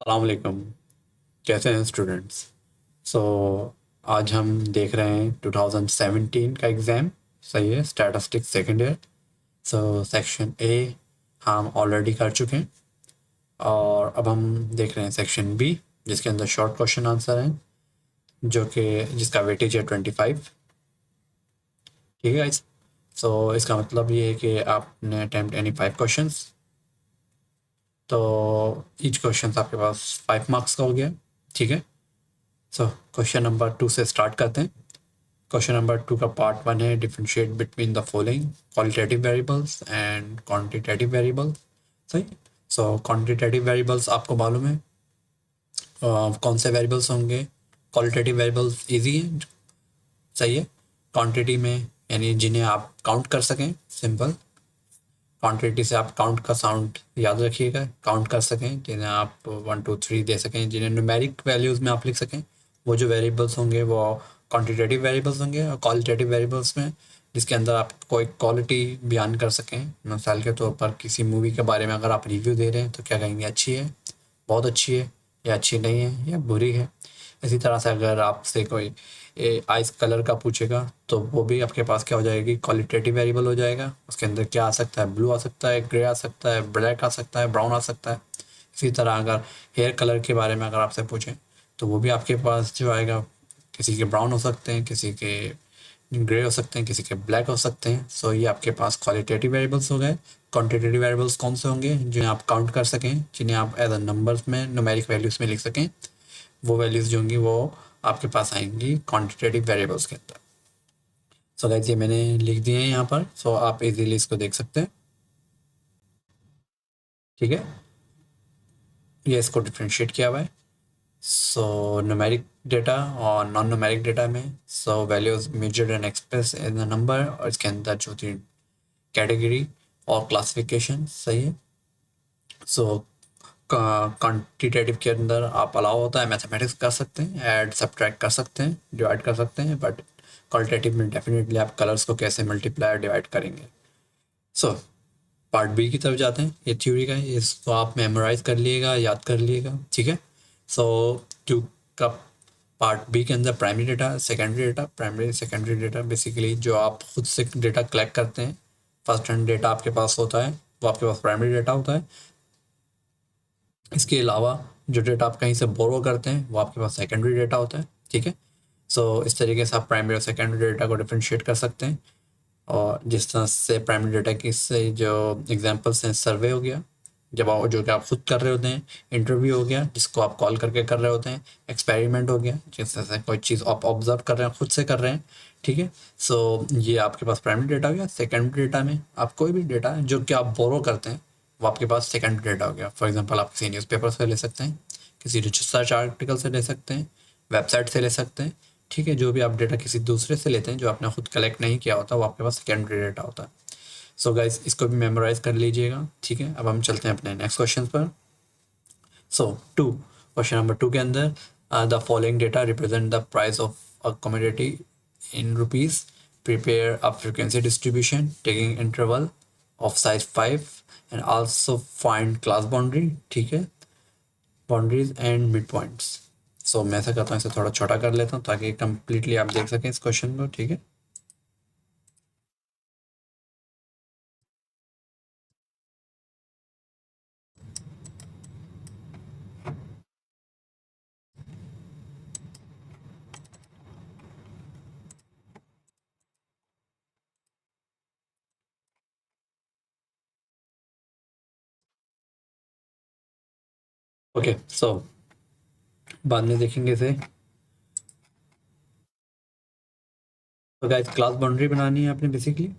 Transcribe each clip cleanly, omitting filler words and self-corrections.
अस्सलाम वालेकुम। कैसे हैं स्टूडेंट्स? सो आज हम देख रहे हैं 2017 का एग्ज़ाम। सही है, statistics second year. So section A हम ऑलरेडी कर चुके हैं और अब हम देख रहे हैं सेक्शन बी, जिसके अंदर शॉर्ट क्वेश्चन आंसर हैं, जो कि जिसका वेटेज है 25। ठीक है गाइस। सो इसका मतलब ये है कि आपने अटैम्प्ट एनी 5 क्वेश्चंस, तो ईच क्वेश्चन आपके पास 5 मार्क्स का हो गया। ठीक है। सो क्वेश्चन नंबर 2 से स्टार्ट करते हैं। क्वेश्चन नंबर 2 का पार्ट 1 है differentiate between the following qualitative variables and quantitative variables. सही। सो क्वांटिटेटिव वेरिएबल्स आपको मालूम है कौन से वेरिएबल्स होंगे। क्वालिटेटिव वेरिएबल्स इजी है। सही है। क्वांटिटी में यानी जिन्हें आप काउंट कर सकें, सिंपल। क्वांटिटी से आप काउंट का साउंड याद रखिएगा, काउंट कर सकें, जिन्हें आप 1 2 3 दे सकें, जिन्हें न्यूमेरिक वैल्यूज़ में आप लिख सकें। वो जो वेरिएबल्स होंगे वो क्वांटिटेटिव वेरिएबल्स होंगे। और क्वालिटेटिव वेरिएबल्स में जिसके अंदर आप कोई क्वालिटी बयान कर सकें। मिसाल के तौर पर किसी मूवी के बारे में अगर आप रिव्यू दे रहे हैं तो क्या कहेंगे, अच्छी है, बहुत अच्छी है, या अच्छी नहीं है, या बुरी है। इसी तरह से अगर आपसे कोई आइस कलर का पूछेगा तो वो भी आपके पास क्या हो जाएगी, क्वालिटेटिव वेरिएबल हो जाएगा। उसके अंदर क्या आ सकता है, ब्लू आ सकता है, ग्रे आ सकता है, ब्लैक आ सकता है, ब्राउन आ सकता है। इसी तरह अगर हेयर कलर के बारे में अगर आपसे पूछें तो वो भी आपके पास जो आएगा, किसी के ब्राउन हो सकते हैं, किसी के ग्रे हो सकते हैं, किसी के ब्लैक हो सकते हैं। सो ये आपके पास क्वालिटेटिव वेरिएबल्स हो गए। क्वांटिटेटिव वेरिएबल्स कौन से होंगे, जिन्हें आप काउंट कर सकें, जिन्हें आप एज अ नंबर्स में न्यूमेरिक वैल्यूज़ में लिख सकें। वो वैल्यूज़ जो होंगी वो आपके पास आएंगी क्वांटिटेटिव वेरिएबल्स के अंदर। सो गाइस ये मैंने लिख दिए हैं यहाँ पर, सो आप इजीली इसको देख सकते हैं। ठीक है। ये इसको डिफ्रेंशिएट किया हुआ है। सो न्यूमेरिक डेटा और नॉन न्यूमेरिक डेटा में, so values measured and express in the number, और इसके अंदर जो थी कैटेगरी और क्लासिफिकेशन। सही है। सो क्वान्टिटेटिव के अंदर आप अलाउ होता है मैथमेटिक्स कर सकते हैं, ऐड सब्ट्रैक्ट कर सकते हैं, डिवाइड कर सकते हैं, बट क्वालिटेटिव में डेफिनेटली आप कलर्स को कैसे मल्टीप्लाई डिवाइड करेंगे। सो पार्ट बी की तरफ जाते हैं। ये थ्योरी का है, इसको आप मेमोराइज कर लिएगा, याद कर लिएगा। ठीक है। सो टू का पार्ट बी के अंदर primary data, secondary data. Primary secondary data basically जो आप खुद से डेटा कलेक्ट करते हैं, फर्स्ट हैंड डेटा आपके पास होता है, वो आपके पास प्राइमरी डेटा होता है। इसके अलावा जो डेटा आप कहीं से बोरो करते हैं वो आपके पास सेकेंडरी डेटा होता है। ठीक है। सो इस तरीके से आप प्राइमरी और सेकेंडरी डेटा को डिफ्रेंशिएट कर सकते हैं। और जिस तरह से प्राइमरी डेटा की से जो एग्जांपल्स हैं, सर्वे हो गया जब आप जो कि आप खुद कर रहे होते हैं, इंटरव्यू हो गया जिसको आप कॉल करके कर रहे होते हैं, एक्सपेरिमेंट हो गया जिस तरह से कोई चीज़ आप ऑब्जर्व कर रहे हैं, खुद से कर रहे हैं। ठीक है। सो ये आपके पास प्राइमरी डेटा हो गया। सेकेंडरी डेटा में आप कोई भी डेटा जो कि आप बोरो करते हैं वो आपके पास सेकेंडरी डेटा हो गया। फॉर एग्जाम्पल आप किसी न्यूज़पेपर से ले सकते हैं, किसी रिसर्च आर्टिकल से ले सकते हैं, वेबसाइट से ले सकते हैं। ठीक है। जो भी आप डेटा किसी दूसरे से लेते हैं जो आपने खुद कलेक्ट नहीं किया होता वो आपके पास सेकेंडरी डेटा होता है। सो गाइस इसको भी मेमोराइज कर लीजिएगा। ठीक है। अब हम चलते हैं अपने नेक्स्ट क्वेश्चन पर। सो टू, क्वेश्चन नंबर 2 के अंदर the following data represent the price of a commodity in rupees. Prepare a frequency distribution taking interval of size 5 and also find class boundary. ठीक है। Boundaries and midpoints. So मैं ऐसा करता हूँ, इसे थोड़ा छोटा कर लेता हूँ ताकि कंप्लीटली आप देख सकें इस क्वेश्चन को। ठीक है। ओके। सो बाद में देखेंगे इसे। तो गाइस क्लास बाउंड्री बनानी है आपने बेसिकली।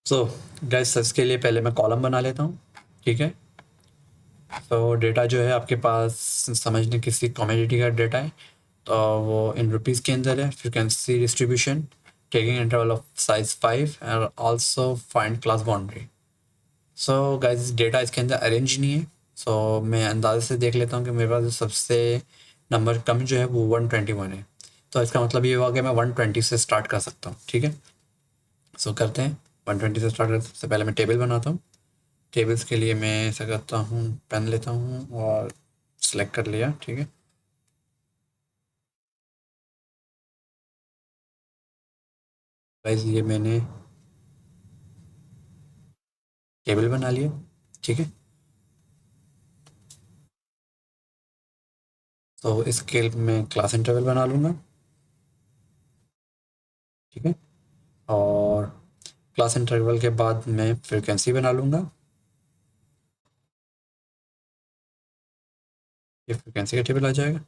सो गाइस इसके लिए पहले मैं कॉलम बना लेता हूँ। ठीक है। तो डेटा जो है आपके पास समझने किसी कमोडिटी का डेटा है, तो वो इन रुपीज़ के अंदर है। Frequency distribution taking interval of size 5 and also find class boundary. So guys data इसके अंदर अरेंज नहीं है। सो मैं अंदाजे से देख लेता हूँ कि मेरे पास जो सबसे नंबर कम जो है वो 121 है, तो इसका मतलब ये हुआ कि मैं 120 से स्टार्ट कर सकता हूँ। ठीक है, सो करते हैं। 120 से स्टार्ट करते सबसे पहले मैं टेबल बनाता हूँ। टेबल्स के लिए मैं ऐसा करता हूँ, पेन लेता हूँ और सेलेक्ट कर लिया। ठीक है, गाइस ये मैंने टेबल बना लिया। ठीक है, तो इसके मैं क्लास इंटरवल बना लूँगा। ठीक है, और क्लास इंटरवल के बाद मैं फ्रीक्वेंसी बना लूँगा। ये फ्रीक्वेंसी का टेबल आ जाएगा।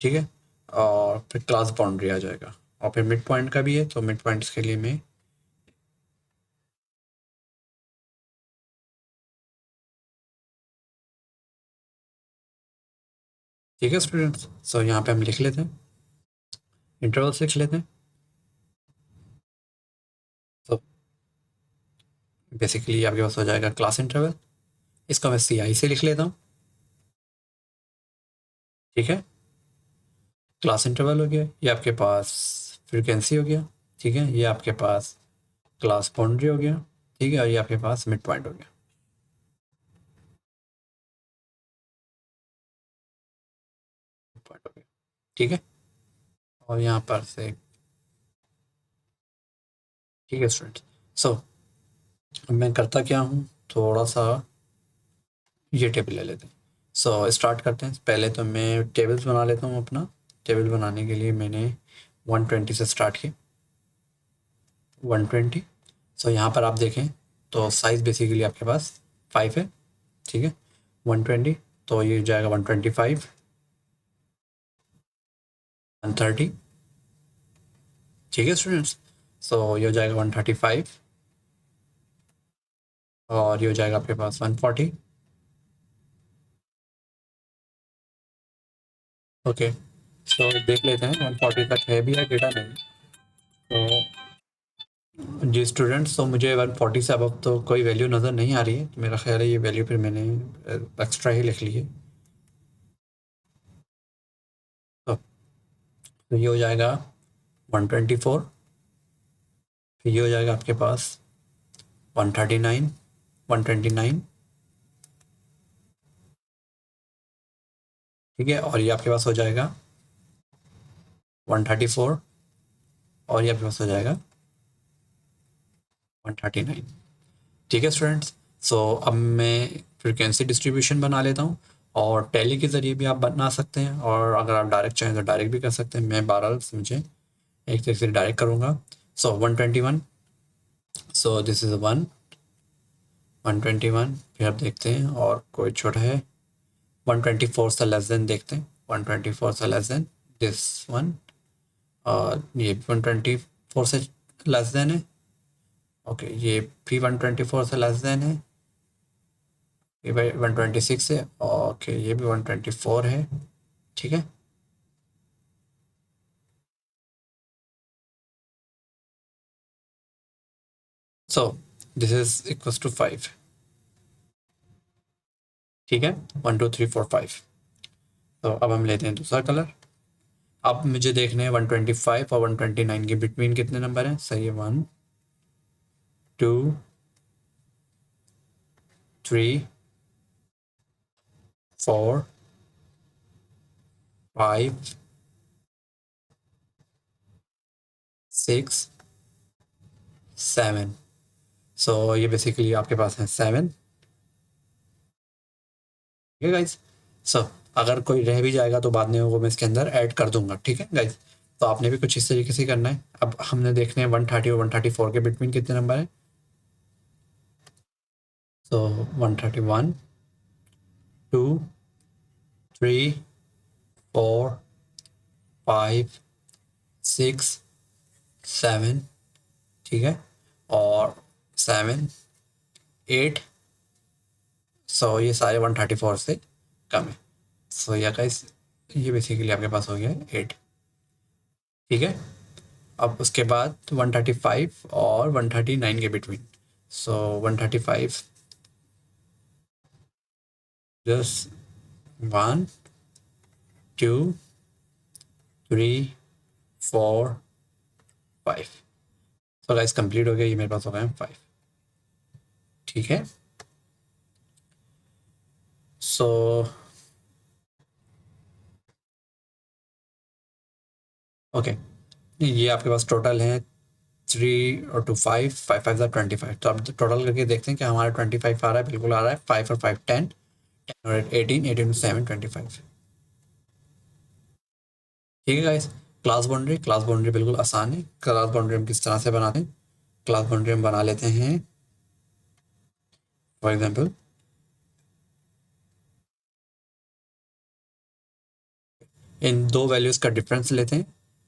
ठीक है, और फिर क्लास बाउंड्री आ जाएगा, और फिर मिड पॉइंट का भी है, तो मिड पॉइंट्स के लिए मैं ठीक है स्टूडेंट्स, सो यहाँ पे हम लिख लेते हैं, इंटरवल्स लिख लेते हैं। तो बेसिकली आपके पास हो जाएगा क्लास इंटरवल, इसका मैं सी आई से लिख लेता हूँ। ठीक है, क्लास इंटरवल हो गया, ये आपके पास फ्रीक्वेंसी हो गया। ठीक है, ये आपके पास क्लास बाउंड्री हो गया। ठीक है, और ये आपके पास मिड पॉइंट हो गया। पॉइंट हो गया। ठीक है, और यहाँ पर से ठीक है स्टूडेंट, सो मैं करता क्या हूँ, थोड़ा सा ये टेबल ले लेते हैं। सो स्टार्ट करते हैं। पहले तो मैं टेबल्स बना लेता हूँ अपना। टेबल बनाने के लिए मैंने 120 से स्टार्ट किया, 120। सो यहाँ पर आप देखें तो साइज़ बेसिकली आपके पास 5 है। ठीक है, 120, तो ये जाएगा 125, 130। ठीक है स्टूडेंट्स, सो ये हो जाएगा 135, और ये हो जाएगा आपके पास 140। ओके, सो देख लेते हैं 140 तक है भी या डेटा नहीं। तो जी स्टूडेंट्स, तो मुझे 140 से अब तो कोई वैल्यू नज़र नहीं आ रही है, तो मेरा ख्याल है ये वैल्यू फिर मैंने एक्स्ट्रा ही लिख ली है। तो ये हो जाएगा 124, फिर ये हो जाएगा आपके पास 139, 129। ठीक है, और ये आपके पास हो जाएगा 134, और ये आपके पास हो जाएगा 139। ठीक है स्टूडेंट्स, सो अब मैं फ्रिक्वेंसी डिस्ट्रीब्यूशन बना लेता हूँ, और टैली के ज़रिए भी आप बना सकते हैं, और अगर आप डायरेक्ट चाहें तो डायरेक्ट भी कर सकते हैं। मैं 12 मुझे एक तरीके से डायरेक्ट करूँगा। सो 121, सो दिस इज़ 121। फिर आप देखते हैं और कोई छोटा है, 124 से लेस देन देखते हैं, 124 से लेस देन दिस वन, और ये भी 124 से लेस देन है। ओके, ये भी 124 से लेस देन है, ये भाई 126 है, ओके ये भी 124 है। ठीक है, so this is equals to 5। ठीक है, 1 2 3 4 5। तो अब हम लेते हैं दूसरा कलर। अब मुझे देखने हैं 125 और 129 के बिटवीन कितने नंबर हैं। सही है, 1 2 3 4 5 6 7। सो ये बेसिकली आपके पास है 7। ठीक है गाइज, सो अगर कोई रह भी जाएगा तो बाद में वो मैं इसके अंदर ऐड कर दूंगा। ठीक है गाइज, तो आपने भी कुछ इस तरीके से करना है। अब हमने देखने हैं 130 और 134 के बिटवीन कितने नंबर हैं। सो 131, 2 3 4 5 6 7। ठीक है, और 7 8। सो ये सारे 134 से कम है। सो या गाइस, ये बेसिकली आपके पास हो गया है 8। ठीक है, अब उसके बाद 135 और 139 के बिटवीन। सो 135 जस्ट 1 2 3 4 5। तो गाइस कंप्लीट हो गया, ये मेरे पास हो गए 5। ठीक है, सो ओके, ये आपके पास टोटल है 3 और 2 5, 5 5 25। तो अब टोटल करके देखते हैं कि हमारा 25 आ रहा है, बिल्कुल आ रहा है। 5 और 5 10, 10 और 18, 18 7 25। ठीक है गाइस, क्लास बाउंड्री बिल्कुल आसान है। क्लास बाउंड्री हम किस तरह से बनाते हैं? क्लास बाउंड्री हम बना लेते हैं, फॉर एग्जांपल इन दो वैल्यूज़ का डिफरेंस लेते हैं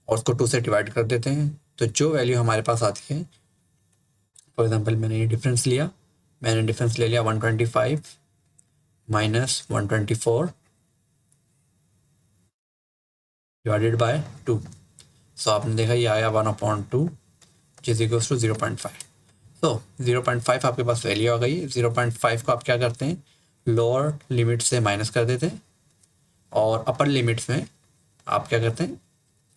और उसको 2 से डिवाइड कर देते हैं। तो जो वैल्यू हमारे पास आती है, फॉर एग्जांपल मैंने ये डिफरेंस लिया, मैंने डिफरेंस ले लिया 125 माइनस 124 डिवाइडेड बाय 2। सो आपने देखा ये आया 1/2 इज इक्वल्स टू 0.5। तो 0.5 आपके पास वैल्यू आ गई। 0.5 को आप क्या करते हैं, लोअर लिमिट से माइनस कर देते हैं और अपर लिमिट्स में आप क्या करते हैं,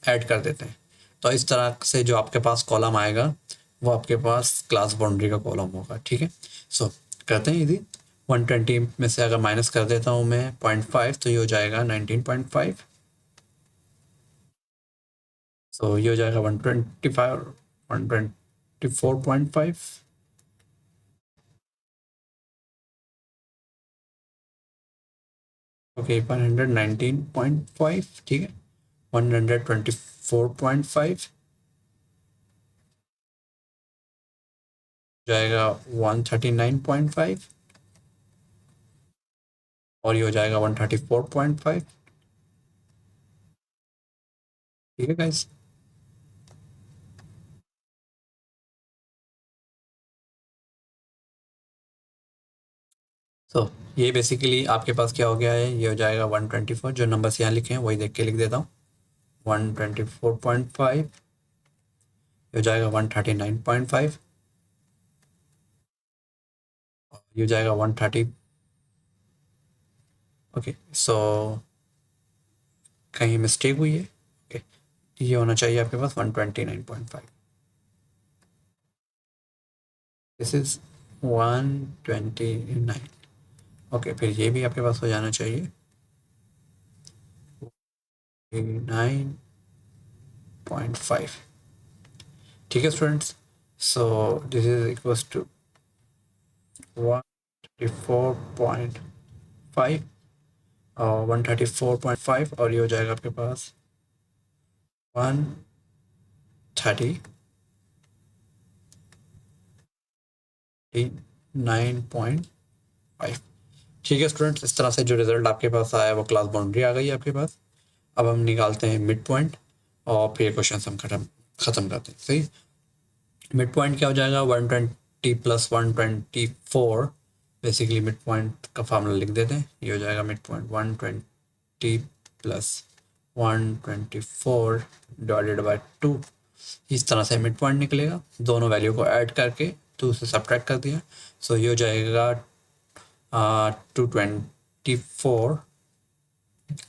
ऐड कर देते हैं। तो इस तरह से जो आपके पास कॉलम आएगा वो आपके पास क्लास बाउंड्री का कॉलम होगा। ठीक है, सो करते हैं यदि 120 में से अगर माइनस कर देता हूँ मैं 0.5, तो ये हो जाएगा 19.5। सो ये हो जाएगा 125, 124.5। ओके 119.5। ठीक है, 124.5 जाएगा 139.5 और ये हो जाएगा 134.5। ठीक है गाइस, सो ये बेसिकली आपके पास क्या हो गया है, ये हो जाएगा 124। जो नंबर्स यहाँ लिखे हैं वही देख के लिख देता हूँ। 124.5 हो जाएगा 139.5 और ये हो जाएगा 130। ओके, सो कहीं मिस्टेक हुई है। ओके, ये होना चाहिए आपके पास 129.5। This is 129। ओके, फिर ये भी आपके पास हो जाना चाहिए 9.5। ठीक है students, so this is equals to 134.5 और 134.5 और ये हो जाएगा आपके पास 139.5। ठीक है स्टूडेंट्स, इस तरह से जो रिजल्ट आपके पास आया वो क्लास बाउंड्री आ गई है आपके पास। अब हम निकालते हैं मिड पॉइंट और फिर क्वेश्चन हम खत्म करते हैं। सही, मिड पॉइंट क्या हो जाएगा, 120 प्लस 124। बेसिकली मिड पॉइंट का फार्मूला लिख देते हैं, ये हो जाएगा mid point 120 plus 124 divided by 2। इस तरह से मिड पॉइंट निकलेगा। दोनों वैल्यू को ऐड करके 2 से सब्ट्रैक्ट कर दिया। सो ये हो जाएगा 224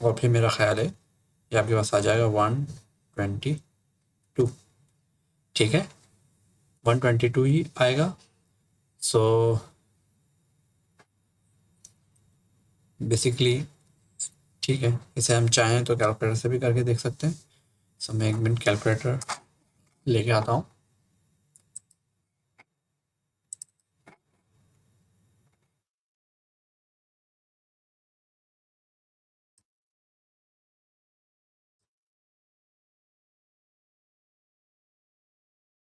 और फिर मेरा ख्याल है ये आपके पास आ जाएगा 122। ठीक है, 122 ही आएगा। सो बेसिकली ठीक है, इसे हम चाहें तो कैलकुलेटर से भी करके देख सकते हैं। सो मैं 1 मिनट कैलकुलेटर लेके आता हूँ।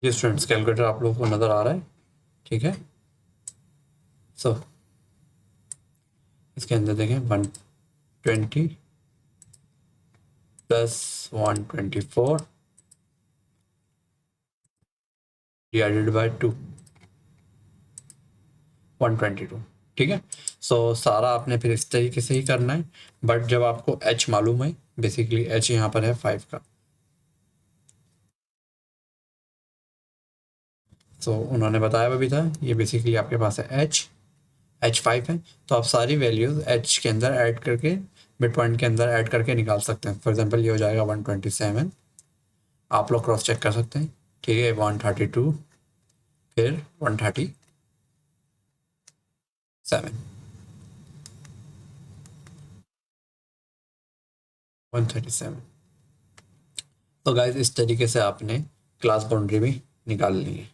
ये स्टूडेंट्स कैलकुलेटर आप लोगों को नज़र आ रहा है। ठीक है, सो इसके अंदर देखें 120 प्लस 124 डिवाइडेड बाय 2, 122। ठीक है, सो सारा आपने फिर इस तरीके से ही करना है। बट जब आपको एच मालूम है, बेसिकली एच यहाँ पर है 5 का, सो उन्होंने बताया भी था ये बेसिकली आपके पास है एच 5 है। तो आप सारी वैल्यूज एच के अंदर ऐड करके मिड पॉइंट के अंदर ऐड करके निकाल सकते हैं। फॉर एग्जांपल ये हो जाएगा 127, आप लोग क्रॉस चेक कर सकते हैं, ठीक है। 132, फिर 137, 137। तो गाइज इस तरीके से आपने क्लास बाउंड्री भी निकाल ली है,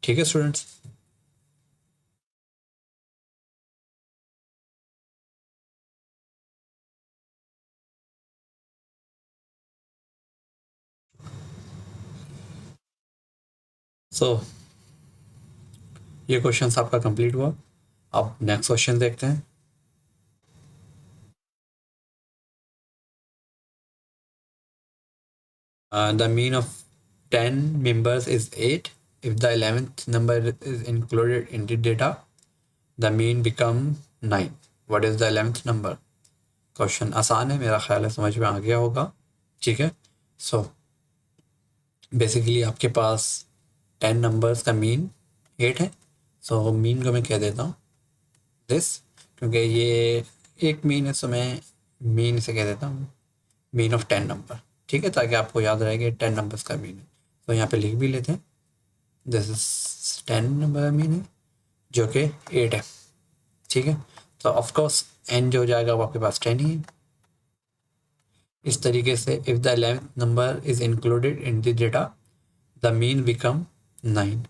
ठीक है स्टूडेंट्स। सो ये क्वेश्चन आपका कंप्लीट हुआ। अब नेक्स्ट क्वेश्चन देखते हैं। The mean of 10 members is 8. If the 11th number is included in the data, the mean become 9. What is the 11th number? Question आसान है, मेरा ख्याल है समझ में आ गया होगा, ठीक है। सो बेसिकली आपके पास 10 नंबर्स का मीन 8 है। सो मीन को मैं कह देता हूँ दिस, क्योंकि ये एक मीन है, सो मैं मीन से कह देता हूँ मीन ऑफ 10 नंबर, ठीक है, ताकि आपको याद रहे कि 10 नंबर्स का मीन है। तो यहाँ पे लिख भी लेते हैं, दिस इज 10 नंबर मीन है, जो कि 8 है, ठीक है। तो ऑफकोर्स एन जो हो जाएगा वो आपके पास 10 ही है। इस तरीके से if the 11th number is included in the data, the mean become 9।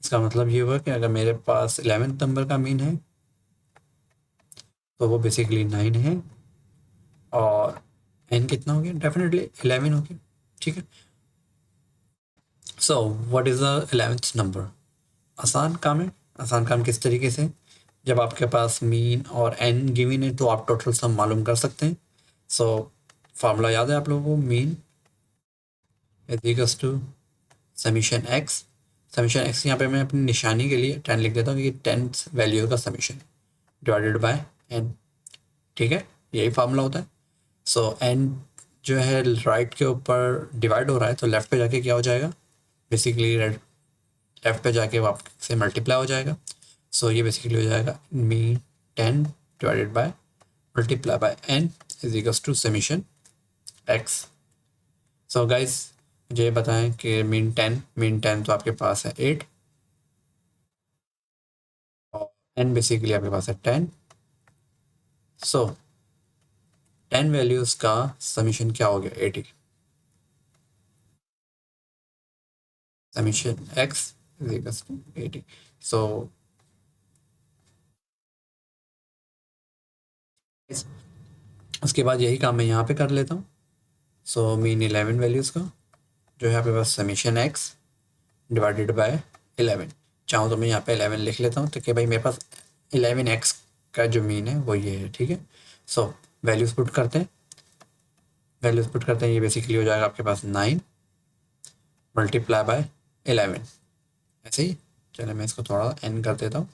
इसका मतलब ये हुआ कि अगर मेरे पास 11th नंबर का मीन है तो वो बेसिकली 9 है, और एन कितना हो गया, डेफिनेटली 11 हो गया, ठीक है। So what is the 11th number? आसान काम है। आसान काम किस तरीके से, जब आपके पास मीन और एन गिवन है तो आप टोटल सम मालूम कर सकते हैं। सो फार्मूला याद है आप लोगों को, mean is equals to summation X. Summation X यहाँ पे मैं अपनी निशानी के लिए 10 लिख देता हूँ, क्योंकि 10 वैल्यू का समीशन डिवाइडेड बाय एन, ठीक है, यही फार्मूला होता है। सो एन जो है राइट के ऊपर डिवाइड हो रहा है, तो लेफ्ट पे जाके क्या हो जाएगा, बेसिकली लेफ्ट पे जाके वापस से मल्टीप्लाई हो जाएगा। सो ये बेसिकली हो जाएगा mean 10 divided by multiply by N is equals to summation X. So guys मुझे ये बताएं कि मीन 10 तो आपके पास है 8, और एन बेसिकली आपके पास है 10। सो 10 वैल्यूज का समीशन क्या हो गया, 80। Summation X is equals to 80। So उसके बाद यही काम मैं यहाँ पे कर लेता हूँ। सो मीन 11 वैल्यूज़ का जो है आपके पास समीशन एक्स डिवाइडेड बाय 11। चाहूँ तो मैं यहाँ पे 11 लिख लेता हूँ, तो कि भाई मेरे पास 11x का जो मीन है वो ये है, ठीक है। सो वैल्यूज पुट करते हैं, ये बेसिकली हो जाएगा आपके पास 9 मल्टीप्लाई बाय 11, ऐसे ही। चलिए मैं इसको थोड़ा एन कर देता हूँ।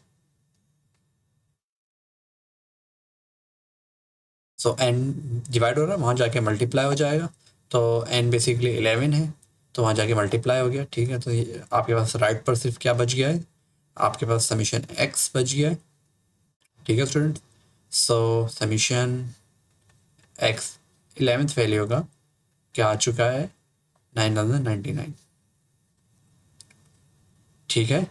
सो एन डिवाइड हो रहा है, वहाँ जाके मल्टीप्लाई हो जाएगा, तो एन बेसिकली 11 है, तो वहाँ जाके मल्टीप्लाई हो गया, ठीक है। तो ये आपके पास राइट पर सिर्फ क्या बच गया है, आपके पास समीशन एक्स बच गया है, ठीक है स्टूडेंट। सो समीशन एक्स 11th वैल्यू का क्या आ चुका है, 9099, ठीक है।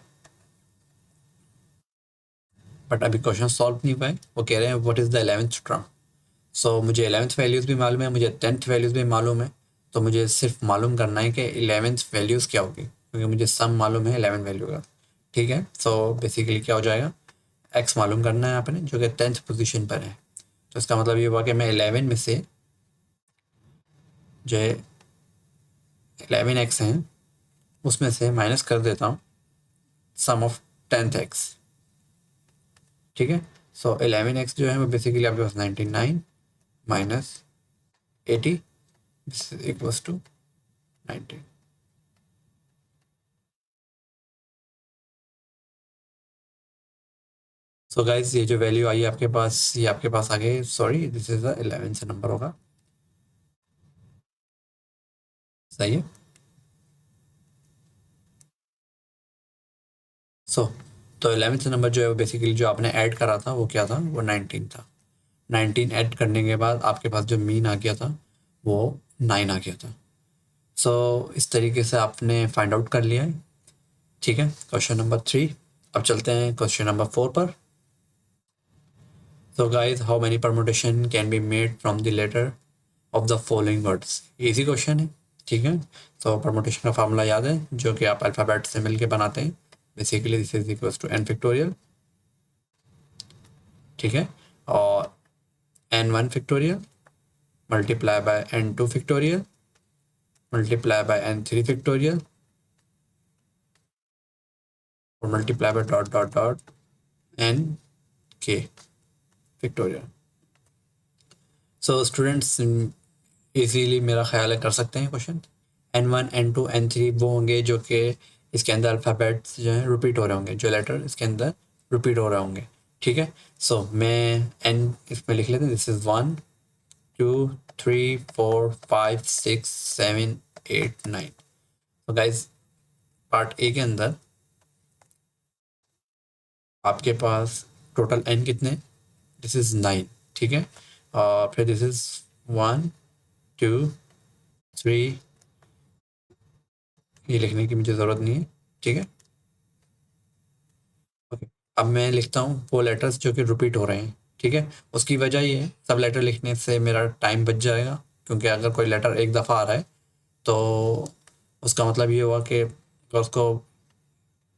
बट अभी क्वेश्चन सॉल्व नहीं हुआ है, वो कह रहे हैं what is the 11th term. So मुझे 11th वैल्यूज़ भी मालूम है, मुझे 10th वैल्यूज़ भी मालूम है, तो मुझे सिर्फ मालूम करना है कि 11th वैल्यूज़ क्या होगी, क्योंकि मुझे सम मालूम है 11 वैल्यू का, ठीक है। सो बेसिकली क्या हो जाएगा, एक्स मालूम करना है आपने, जो कि 10th पोजीशन पर है। तो इसका मतलब ये हुआ कि मैं 11 में से जो 11x हैं उसमें से माइनस कर देता हूँ सम ऑफ 10th एक्स, ठीक है। सो 11x जो है वो बेसिकली आपके पास 99 minus 80 equals to 90। So guys ये जो वैल्यू आई है आपके पास, ये आपके पास आ गई, सॉरी दिस इज द 11 से नंबर होगा, सही है। सो तो 11th नंबर जो है वो बेसिकली जो आपने ऐड करा था वो क्या था, वो 19 था। 19 ऐड करने के बाद आपके पास जो मीन आ गया था वो 9 आ गया था। सो इस तरीके से आपने फाइंड आउट कर लिया है। ठीक है, क्वेश्चन नंबर 3। अब चलते हैं क्वेश्चन नंबर 4 पर। So guys, how many permutation can be made from the letter of the following words. Easy question है। ठीक है, तो परमुटेशन का फार्मूला याद है जो कि आप अल्फ़ाबेट से मिलके बनाते हैं। Basically this is equals to n factorial. ठीक है, और n1 factorial multiply by n2 factorial multiply by n3 factorial और multiply by dot dot dot n k factorial. So students easily मेरा ख्याल है कर सकते हैं क्वेश्चन। n1 n2 n3 वो होंगे जो कि इसके अंदर अल्फ़ाबेट्स जो हैं रिपीट हो रहे होंगे, जो लेटर इसके अंदर रिपीट हो रहे होंगे। ठीक है, सो मैं n इसमें लिख लेते हैं। This is 1 2 3 4 5 6 7 8 9। तो गाइज पार्ट ए के अंदर आपके पास टोटल n कितने, दिस इज़ 9। ठीक है, और फिर दिस इज़ 1 2 3, ये लिखने की मुझे ज़रूरत नहीं है। ठीक है, ओके। अब मैं लिखता हूँ वो लेटर्स जो कि रिपीट हो रहे हैं। ठीक है, उसकी वजह ये है, सब लेटर लिखने से मेरा टाइम बच जाएगा, क्योंकि अगर कोई लेटर एक दफ़ा आ रहा है तो उसका मतलब ये हुआ कि उसको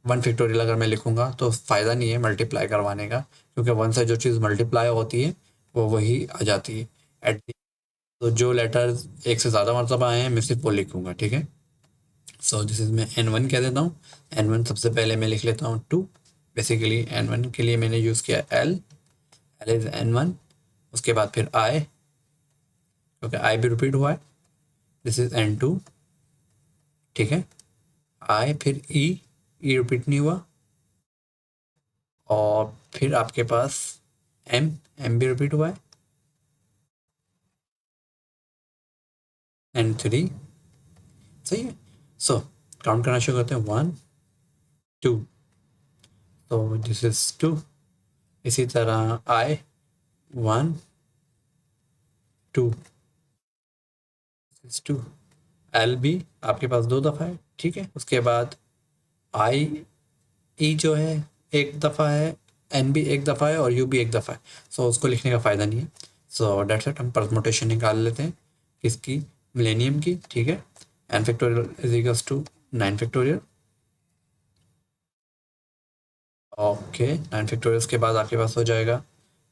1 फैक्टोरियल अगर मैं लिखूँगा तो फ़ायदा नहीं है मल्टीप्लाई करवाने का, क्योंकि 1 से जो चीज़ मल्टीप्लाई होती है वो वही आ जाती है एट। तो जो लेटर्स एक से ज़्यादा मरतबा आए हैं मैं सिर्फ वो लिखूँगा। ठीक है, सो दिस इज़ मैं n1 कह देता हूँ। n1 सबसे पहले मैं लिख लेता हूँ 2। बेसिकली n1 के लिए मैंने यूज़ किया l इज़ n1। उसके बाद फिर i, क्योंकि i भी रिपीट हुआ है, दिस इज़ n2। ठीक है, i फिर e रिपीट नहीं हुआ, और फिर आपके पास m भी रिपीट हुआ है, n3। सही है, सो काउंट करना शुरू करते हैं 1 2। तो दिस इज़ 2। इसी तरह i 1 2 2। एल भी आपके पास 2 दफ़ा है। ठीक है, उसके बाद आई ई जो है एक दफ़ा है, एन भी एक दफ़ा है और यू भी एक दफ़ा है। सो उसको लिखने का फ़ायदा नहीं है। सो डेट्स इट, हम परमुटेशन निकाल लेते हैं किसकी, मिलेनियम की। ठीक है, N factorial is equals to 9 factorial. Okay, 9 factorial के बाद आपके पास हो जाएगा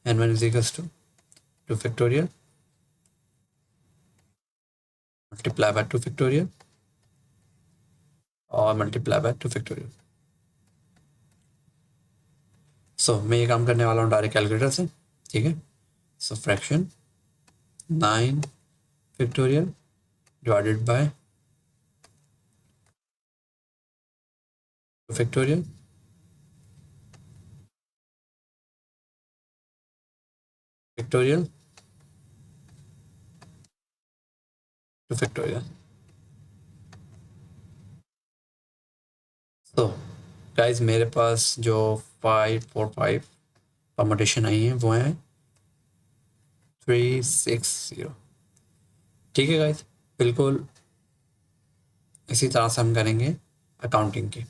n1 is equals to 2 factorial multiply by 2 factorial और मल्टीप्लाई बाय 2 फैक्टोरियल। सो मैं ये काम करने वाला हूँ डायरेक्ट कैलकुलेटर से। ठीक है, so fraction 9 factorial divided by 2 factorial factorial 2 factorial. तो गाइज मेरे पास जो 5 4 5 परमुटेशन आई हैं वो हैं 3 6 0। ठीक है गाइज, बिल्कुल इसी तरह से हम करेंगे अकाउंटिंग की।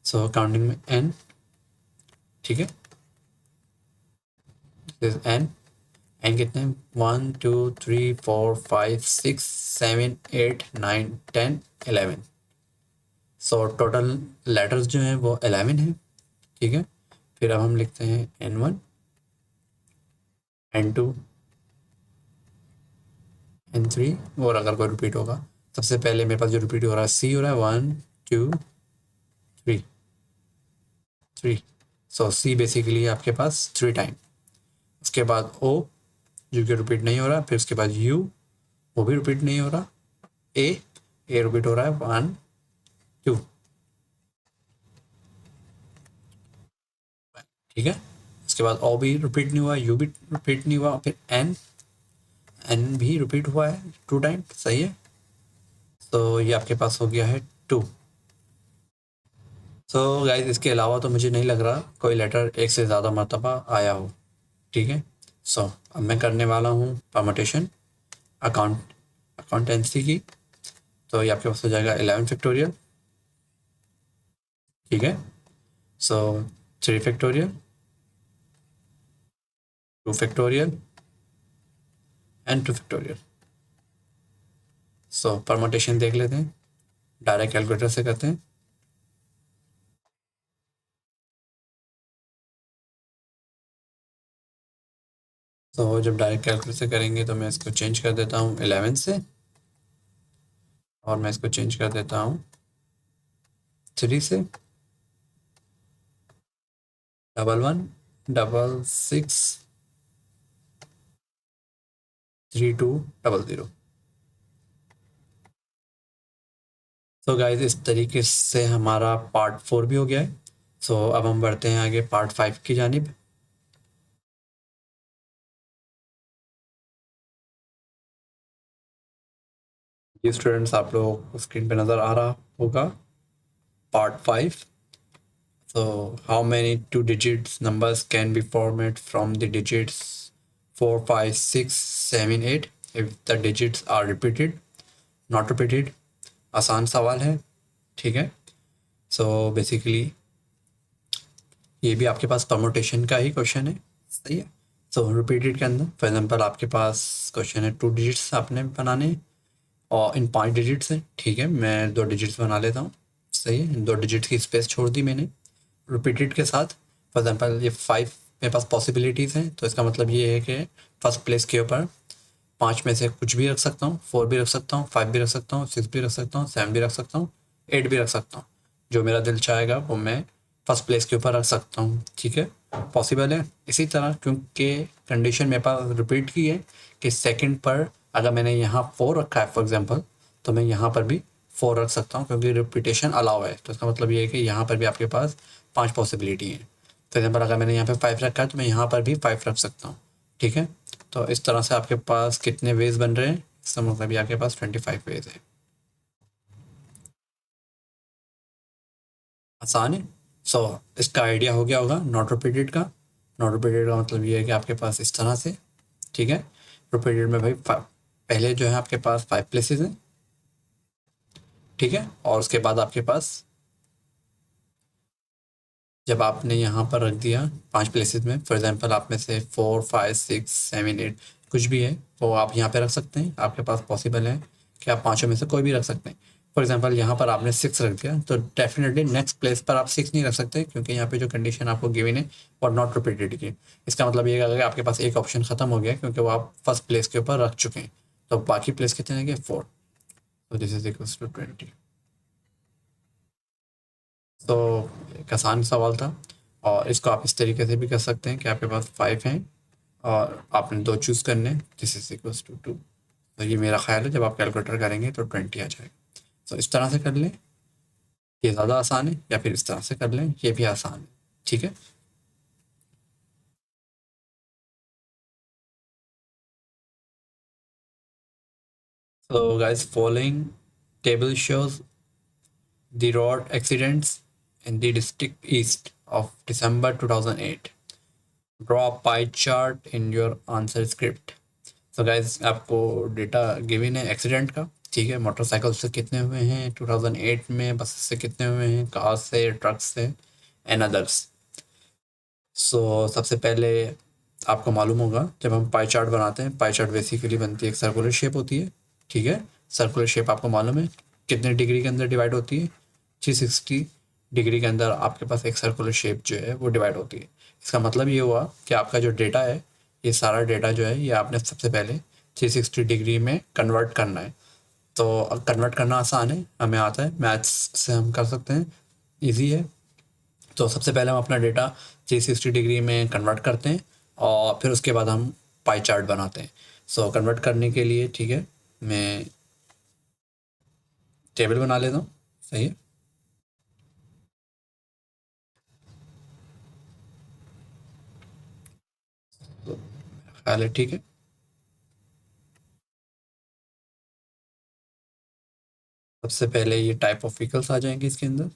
सो अकाउंटिंग में n, ठीक है, दिस n एन कितने, 1 2 3 4 5 6 7 8 9 10 11। सो टोटल लेटर्स जो हैं वो 11 हैं। ठीक है, फिर अब हम लिखते हैं n1 n2 n3, और अगर कोई रिपीट होगा, सबसे पहले मेरे पास जो रिपीट हो रहा है सी हो रहा है 1 2 3 3। सो सी बेसिकली आपके पास 3 टाइम। उसके बाद ओ जो कि रिपीट नहीं हो रहा, फिर उसके बाद यू वो भी रिपीट नहीं हो रहा, ए रिपीट हो रहा है 1 2। ठीक है, उसके बाद ओ भी रिपीट नहीं हुआ, यू भी रिपीट नहीं हुआ, फिर एन भी रिपीट हुआ है 2 टाइम। सही है, तो ये आपके पास हो गया है 2। सो गाइज इसके अलावा तो मुझे नहीं लग रहा कोई लेटर एक से ज़्यादा मरतबा आया हो। ठीक है, सो अब मैं करने वाला हूँ परमुटेशन अकाउंटेंसी की। तो ये आपके पास हो जाएगा 11 फैक्टोरियल, ठीक है। सो 3 factorial, 2 factorial and 2 factorial. So permutation देख लेते हैं, डायरेक्ट कैलकुलेटर से करते हैं। तो जब डायरेक्ट कैलकुलेटर से करेंगे तो मैं इसको चेंज कर देता हूँ 11 से, और मैं इसको चेंज कर देता हूँ 3 से, 11 66 3200। तो गाइज इस तरीके से हमारा पार्ट 4 भी हो गया है। सो अब हम बढ़ते हैं आगे पार्ट 5 की जानिब। ये स्टूडेंट्स आप लोग को स्क्रीन पे नज़र आ रहा होगा part 5। So how many two digits numbers can be formed from the digits 4, 5, 6, 7, 8 if the digits are repeated, not repeated? आसान सवाल है, ठीक है। सो बेसिकली ये भी आपके पास परमुटेशन का ही क्वेश्चन है, सही है। सो रिपीटेड के अंदर फॉर एग्जांपल आपके पास क्वेश्चन है 2 डिजिट्स आपने बनाने हैं, और इन 5 डिजिट्स हैं, ठीक है। मैं 2 डिजिट्स बना लेता हूँ, सही है। इन 2 डिजिट्स की स्पेस छोड़ दी मैंने रिपीटेड के साथ। फॉर एग्जांपल ये 5 मेरे पास पॉसिबिलिटीज़ हैं, तो इसका मतलब ये है कि फर्स्ट प्लेस के ऊपर 5 में से कुछ भी रख सकता हूँ, 4 भी रख सकता हूँ, 5 भी रख सकता हूँ, 6 भी रख सकता हूँ, 7 भी रख सकता हूँ, 8 भी रख सकता हूँ। जो मेरा दिल चाहेगा वो मैं फर्स्ट प्लेस के ऊपर रख सकता हूँ, ठीक है। पॉसिबल है। इसी तरह क्योंकि कंडीशन मेरे पास रिपीट की है कि सेकंड पर अगर मैंने यहाँ 4 रखा है फॉर एग्जांपल, तो मैं यहाँ पर भी 4 रख सकता हूँ क्योंकि रिपीटेशन अलाउ है। तो इसका मतलब ये है कि यहाँ पर भी आपके पास 5 पॉसिबिलिटी हैं। फॉर एग्जांपल अगर मैंने यहाँ पे 5 रखा है तो मैं यहाँ पर भी 5 रख सकता हूँ, ठीक है। तो इस तरह से आपके पास कितने वेज बन रहे हैं, इसका मतलब ये आपके पास 25 वेज है। आसान है। सो इसका आइडिया हो गया होगा नॉट रिपीटेड का। नॉट रिपीटेड का मतलब ये है कि आपके पास इस तरह से, ठीक है। रिपीटेड में भाई पहले जो है आपके पास 5 प्लेसेस हैं, ठीक है। और उसके बाद आपके पास जब आपने यहाँ पर रख दिया 5 प्लेसेस में, फॉर एग्जांपल आप में से 4, 5, 6, 7, 8 कुछ भी है वो आप यहाँ पे रख सकते हैं। आपके पास पॉसिबल है कि आप पाँचों में से कोई भी रख सकते हैं। फॉर एग्जांपल यहाँ पर आपने 6 रख दिया तो डेफिनेटली नेक्स्ट प्लेस पर आप 6 नहीं रख सकते क्योंकि यहाँ पे जो कंडीशन आपको गिवन है और नॉट रिपीटेड की। इसका मतलब ये है कि अगर आपके पास एक ऑप्शन खत्म हो गया क्योंकि वो आप फर्स्ट प्लेस के ऊपर रख चुके हैं, तो बाकी प्लेस कितने रहेंगे 4। तो दिस इज इक्वल्स टू 20। तो एक आसान सवाल था, और इसको आप इस तरीके से भी कर सकते हैं कि आपके पास 5 हैं और आपने 2 चूज़ करने, दिस इज इक्वल्स टू 2। तो ये मेरा ख्याल है जब आप कैलकुलेटर करेंगे तो 20 आ जाएगा। तो इस तरह से कर लें, ये ज़्यादा आसान है, या फिर इस तरह से कर लें, ये भी आसान है, ठीक है। So guys, following table shows the road accidents in the district east of December 2008. Draw a pie chart in your answer script. तो गाइज आपको डेटा गिवन है एक्सीडेंट का, ठीक है। मोटरसाइकिल से कितने हुए हैं 2008 में, बस से कितने हुए हैं, कार से, ट्रक से एंड अदर्स। सो सबसे पहले आपको मालूम होगा जब हम पाई चार्ट बनाते हैं, पाई चार्ट बेसिकली बनती है, एक सर्कुलर शेप होती है, ठीक है। सर्कुलर शेप आपको मालूम है कितने डिग्री के अंदर डिवाइड होती है, 360 डिग्री के अंदर आपके पास एक सर्कुलर शेप जो है वो डिवाइड होती है। इसका मतलब ये हुआ कि आपका जो डेटा है, ये सारा डेटा जो है ये आपने सबसे पहले 360 डिग्री में कन्वर्ट करना है। तो कन्वर्ट करना आसान है, हमें आता है, मैथ्स से हम कर सकते हैं, ईजी है। तो सबसे पहले हम अपना डेटा 360 डिग्री में कन्वर्ट करते हैं और फिर उसके बाद हम पाई चार्ट बनाते हैं। सो कन्वर्ट करने के लिए, ठीक है, मैं टेबल बना लेता हूँ, सही है। तो ख्याल है ठीक है। सबसे पहले ये टाइप ऑफ व्हीकल्स आ जाएंगे इसके अंदर।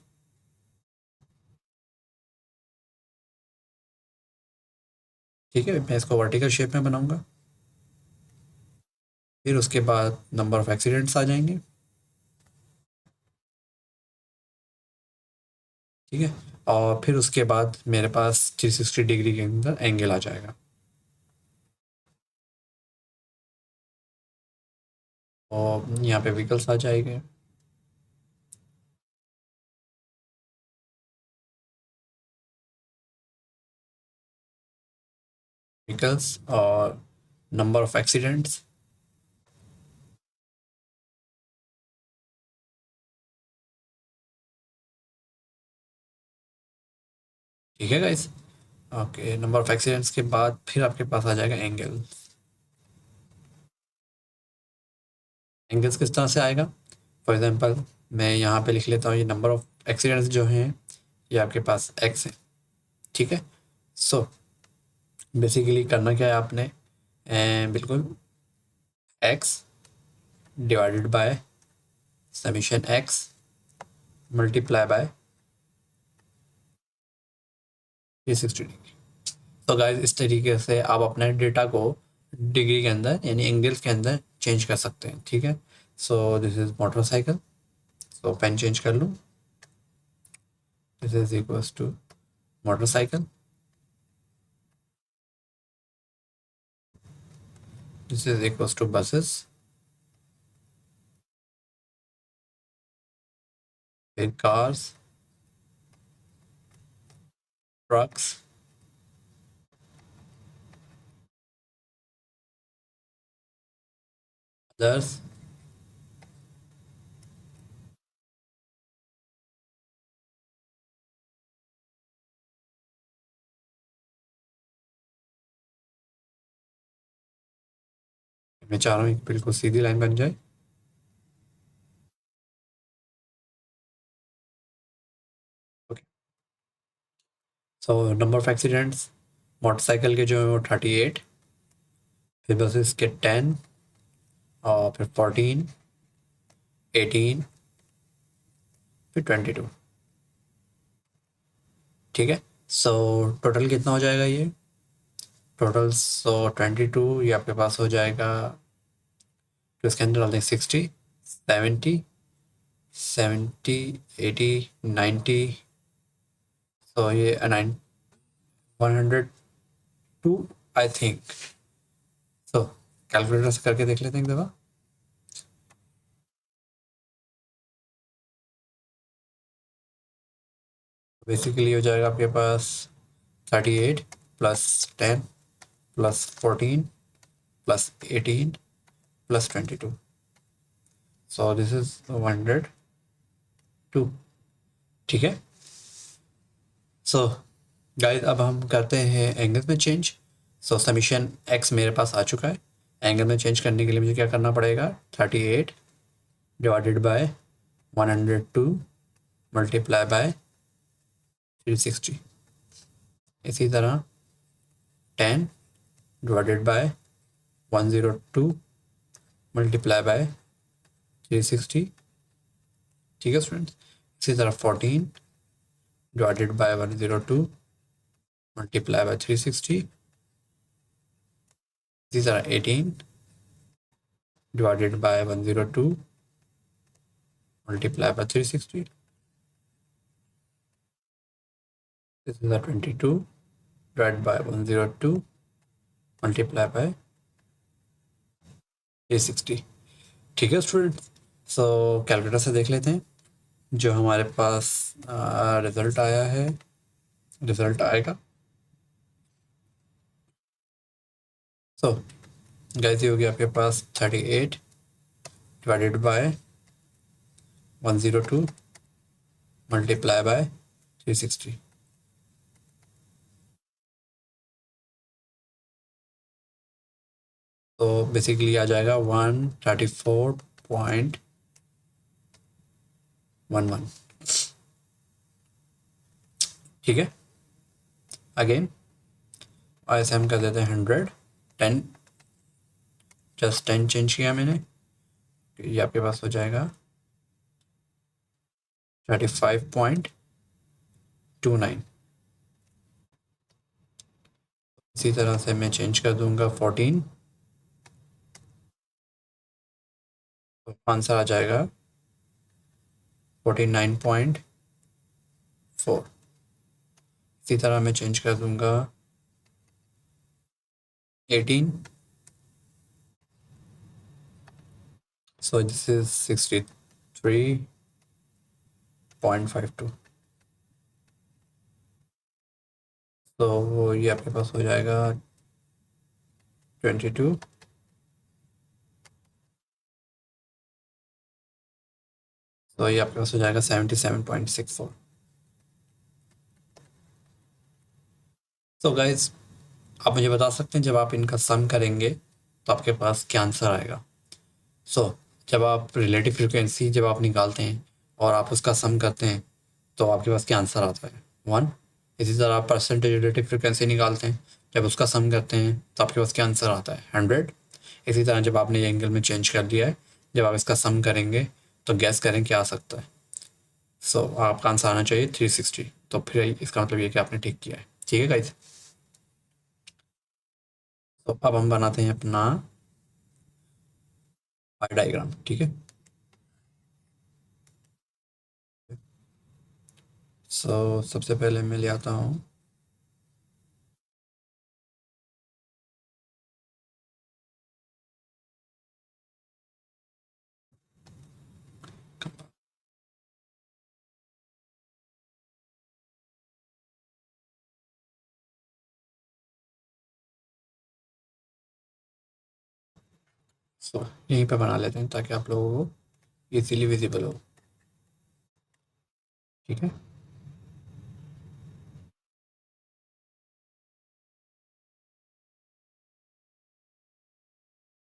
ठीक है, मैं इसको वर्टिकल शेप में बनाऊंगा। फिर उसके बाद नंबर ऑफ एक्सीडेंट्स आ जाएंगे। ठीक है, और फिर उसके बाद मेरे पास 360 डिग्री के अंदर एंगल आ जाएगा। और यहाँ पे व्हीकल्स आ जाएंगे। व्हीकल्स और नंबर ऑफ एक्सीडेंट्स। ठीक है guys. Okay, number of accidents के बाद फिर आपके पास आ जाएगा एंगल। एंगल्स किस तरह से आएगा? फॉर एग्जांपल मैं यहाँ पे लिख लेता हूँ, ये नंबर ऑफ एक्सीडेंट्स जो हैं ये आपके पास एक्स है। ठीक है, सो बेसिकली करना क्या है आपने, बिल्कुल x divided by summation x multiply by 360 degree. तो गाइस इस तरीके से आप अपने डेटा को डिग्री के अंदर यानी एंगल्स के अंदर चेंज कर सकते हैं। ठीक है, so this is motorcycle. So pen change कर लूँ। This is equals to motorcycle. This is equals to buses. फिर कार्स, ट्रक्स, अदर्स। मैं चाह रहा हूँ एक बिल्कुल सीधी लाइन बन जाए। Okay, so number of accidents motorcycle के जो है वो 38, फिर बसेस के 10, और फिर 14, 18, फिर 22। ठीक है, सो टोटल कितना हो जाएगा ये? टोटल 22 ये आपके पास हो जाएगा। तो इसके अंदर डालते हैं 60, 70, 80, 90। सो ये 102 आई थिंक। सो कैलकुलेटर से करके देख लेते हैं एक दफ़ा। बेसिकली हो जाएगा आपके पास 38 plus 10 plus 14 plus 18 plus 22। So this is 102। ठीक है, सो गाइस अब हम करते हैं एंगल में चेंज। सो समीशन एक्स मेरे पास आ चुका है। एंगल में चेंज करने के लिए मुझे क्या करना पड़ेगा? 38 डिवाइडेड बाय 102 मल्टीप्लाई बाय 360। इसी तरह 10 डिवाइडेड बाय 102 मल्टीप्लाई बाय 360। ठीक है स्टूडेंट्स, इसी तरह 14 डिवाइडेड बाय 102 मल्टीप्लाई बाय 360। इसी तरह 18 divided by 102 multiply by 360। This is a 22 divided by 102 multiply by 360। ठीक है स्टूडेंट, सो कैलकुलेटर से देख लेते हैं जो हमारे पास रिजल्ट आया है। रिजल्ट आएगा। सो गाइस ये हो गया आपके पास 38 डिवाइडेड बाय 102 मल्टीप्लाई बाय 360। तो बेसिकली आ जाएगा 134.11। ठीक है, अगेन ऐसे हम कर देते हैं 100, 10, जस्ट 10 चेंज किया मैंने। ये आपके पास हो जाएगा 35.29। इसी तरह से मैं चेंज कर दूंगा 14, तो आंसर आ जाएगा 49.4। इसी तरह मैं चेंज कर दूंगा 18, सो दिस इज 63.52। तो ये आपके पास हो जाएगा 22, तो ये आपके पास हो जाएगा 77.64। तो गाइज आप मुझे बता सकते हैं जब आप इनका सम करेंगे तो आपके पास क्या आंसर आएगा। जब आप रिलेटिव फ्रिक्वेंसी जब आप निकालते हैं और आप उसका सम करते हैं तो आपके पास क्या आंसर आता है, 1। इसी तरह आप परसेंटेज रिलेटिव फ्रिक्वेंसी निकालते हैं, जब उसका सम करते हैं तो आपके पास क्या आंसर आता है, 100। इसी तरह जब आपने ये एंगल में चेंज कर दिया है, जब आप इसका सम करेंगे तो गैस करें क्या आ सकता है। आपका आंसर आना चाहिए 360। तो फिर इसका मतलब ये कि आपने ठीक किया है। ठीक है गाइज। तो अब हम बनाते हैं अपना पाई डायग्राम। ठीक है। सबसे पहले मैं ले आता हूँ यहीं पे बना लेते हैं ताकि आप लोगों को इजीली विजिबल हो। ठीक है।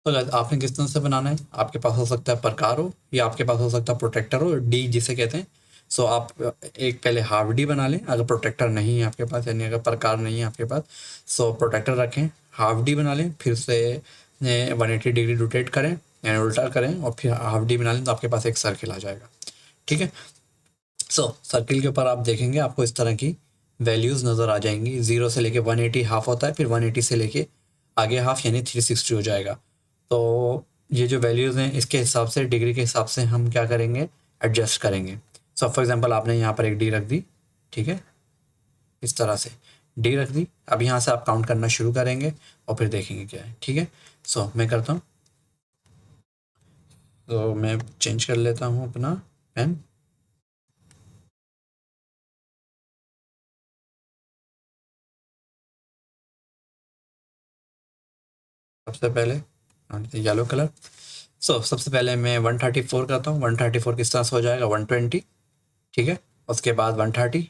तो guys, आपने किस तरह से बनाना है, आपके पास हो सकता है प्रकार हो या आपके पास हो सकता है प्रोटेक्टर हो, डी जिसे कहते हैं। आप एक पहले हाफ डी बना लें अगर प्रोटेक्टर नहीं है आपके पास, यानी अगर प्रकार नहीं है आपके पास। प्रोटेक्टर रखें, हाफ डी बना लें, फिर से 180 डिग्री रोटेट करें यानी उल्टा करें और फिर हाफ डी बना लें तो आपके पास एक सर्किल आ जाएगा। ठीक है। सर्किल के ऊपर आप देखेंगे आपको इस तरह की वैल्यूज़ नज़र आ जाएंगी। 0 से लेके 180 हाफ होता है, फिर 180 से लेके आगे हाफ यानी 360 हो जाएगा। तो ये जो वैल्यूज़ हैं इसके हिसाब से, डिग्री के हिसाब से हम क्या करेंगे, एडजस्ट करेंगे। फॉर एग्जांपल आपने यहाँ पर एक डी रख दी। ठीक है। इस तरह से डी रख दी। अब यहाँ से आप काउंट करना शुरू करेंगे और फिर देखेंगे क्या है। ठीक है। मैं करता हूँ। मैं चेंज कर लेता हूँ अपना पेन। सबसे पहले येलो कलर। सबसे पहले मैं 134 करता हूँ। 134 किस तरह से हो जाएगा, 120। ठीक है। उसके बाद 130,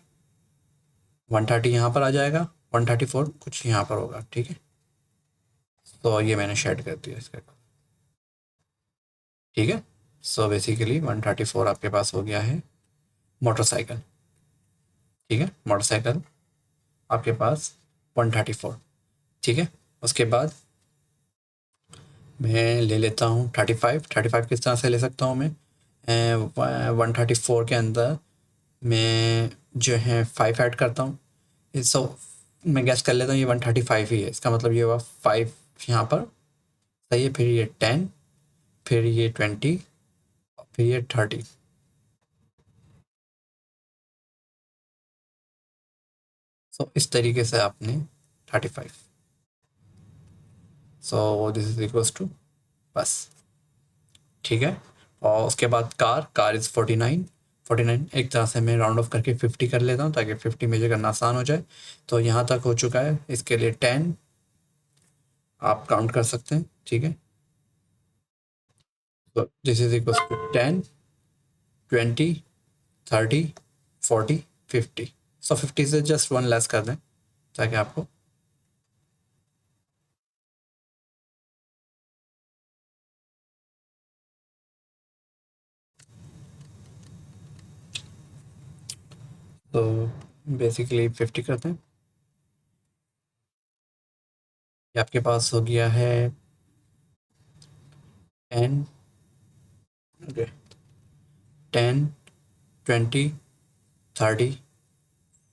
130 यहाँ पर आ जाएगा। 134 कुछ यहाँ पर होगा। ठीक है। ये मैंने शेड कर दिया इसके। ठीक है। बेसिकली 134 आपके पास हो गया है मोटरसाइकिल। ठीक है। मोटरसाइकिल आपके पास 134। ठीक है। उसके बाद मैं ले लेता हूँ 35। 35 किस तरह से ले सकता हूँ मैं, 134 के अंदर मैं जो है 5 ऐड करता हूँ। मैं गैस कर लेता हूँ ये 135 ही है, इसका मतलब ये हुआ 5 यहाँ पर। सही है। फिर ये 10, फिर ये 20, फिर ये 30। इस तरीके से आपने 35। दिस इज इक्वल्स टू, बस। ठीक है। और उसके बाद कार इज़ 49। 49 एक तरह से मैं राउंड ऑफ करके 50 कर लेता हूँ ताकि 50 मेजर करना आसान हो जाए। यहाँ तक हो चुका है। इसके लिए 10 आप काउंट कर सकते हैं। ठीक है। This is equals to 10, 20, 30, 40, 50। 50 से जस्ट 1 लेस कर दें ताकि आपको तो बेसिकली 50 करते हैं। ये आपके पास हो गया है 10, ओके, 10, 20, 30,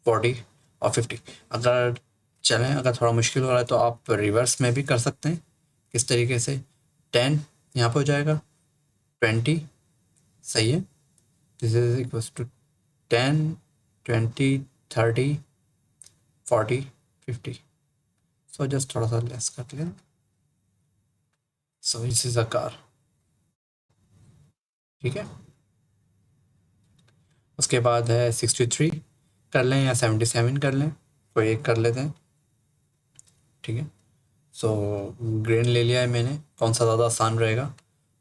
40 और 50। अगर चलें, अगर थोड़ा मुश्किल हो रहा है तो आप रिवर्स में भी कर सकते हैं। किस तरीके से? 10 यहाँ पे हो जाएगा, 20 सही है। This is equals to 10, 20, 30, 40, 50। So just थोड़ा सा लेस कर लें। So this is a car, ठीक है। उसके बाद है 63 कर लें या 77 कर लें, कोई एक कर लेते हैं, ठीक है। सो ग्रेन ले लिया है मैंने, कौन सा ज़्यादा आसान रहेगा?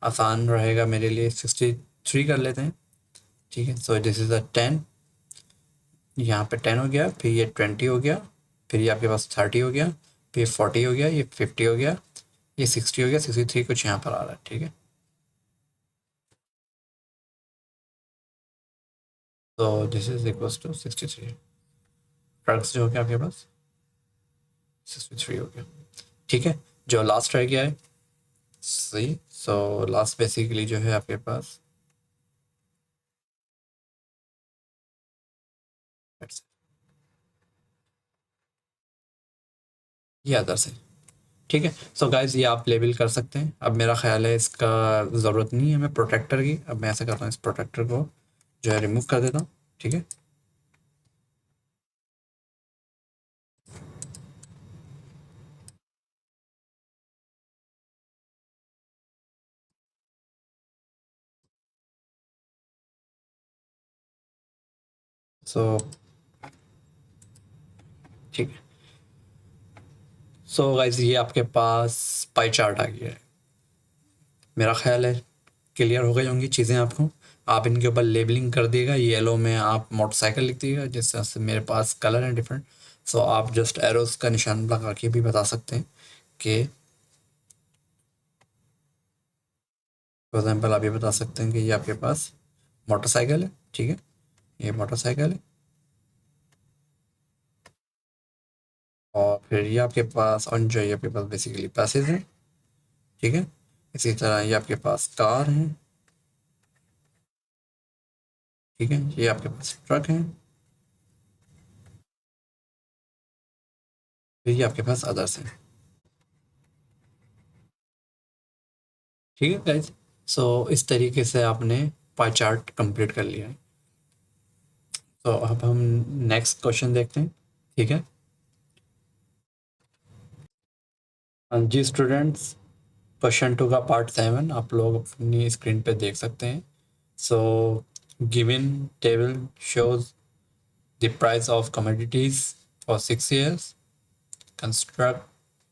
आसान रहेगा मेरे लिए 63 कर लेते हैं, ठीक है। सो दिस इज़ अ 10, यहाँ पे 10 हो गया, फिर ये 20 हो गया, फिर ये आपके पास 30 हो गया, फिर 40 हो गया, ये 50 हो गया, ये 60 हो गया, 63 कुछ यहाँ पर आ रहा है, ठीक है। तो this is equals to 63, trucks जो हो गया आपके पास 63 हो गया, ठीक है। जो लास्ट रह गया है, सही। सो लास्ट बेसिकली जो है आपके पास ये अदर्स है, ठीक है। सो गाइज ये आप लेबल कर सकते हैं। अब मेरा ख्याल है इसका ज़रूरत नहीं है हमें प्रोटेक्टर की। अब मैं ऐसा करता हूँ, इस प्रोटेक्टर को जो है रिमूव कर देता हूँ, ठीक है। सो ठीक है। सो गाइज ये आपके पास पाई चार्ट आ गया है। मेरा ख्याल है क्लियर हो गई होंगी चीज़ें आपको। आप इनके ऊपर लेबलिंग कर दिएगा, येलो में आप मोटरसाइकिल लिख दिएगा, जिस तरह से मेरे पास कलर हैं डिफरेंट। सो आप जस्ट एरोस का निशान लगा के भी बता सकते हैं कि फॉर एग्जाम्पल आप ये बता सकते हैं कि ये आपके पास मोटरसाइकिल है, ठीक है। ये मोटरसाइकिल है, और फिर ये आपके पास और जो ये आपके पास बेसिकली पैसेज हैं, ठीक है। इसी तरह ये आपके पास कार हैं, ठीक है। ये आपके पास ट्रक हैं, फिर ये आपके पास अदर्स हैं, ठीक है गाइज। सो इस तरीके से आपने पाई चार्ट कंप्लीट कर लिया है। तो अब हम नेक्स्ट क्वेश्चन देखते हैं, ठीक है। जी स्टूडेंट्स, क्वेश्चन 2 का पार्ट 7 आप लोग अपनी स्क्रीन पे देख सकते हैं। So given table shows the price of commodities for 6 years, construct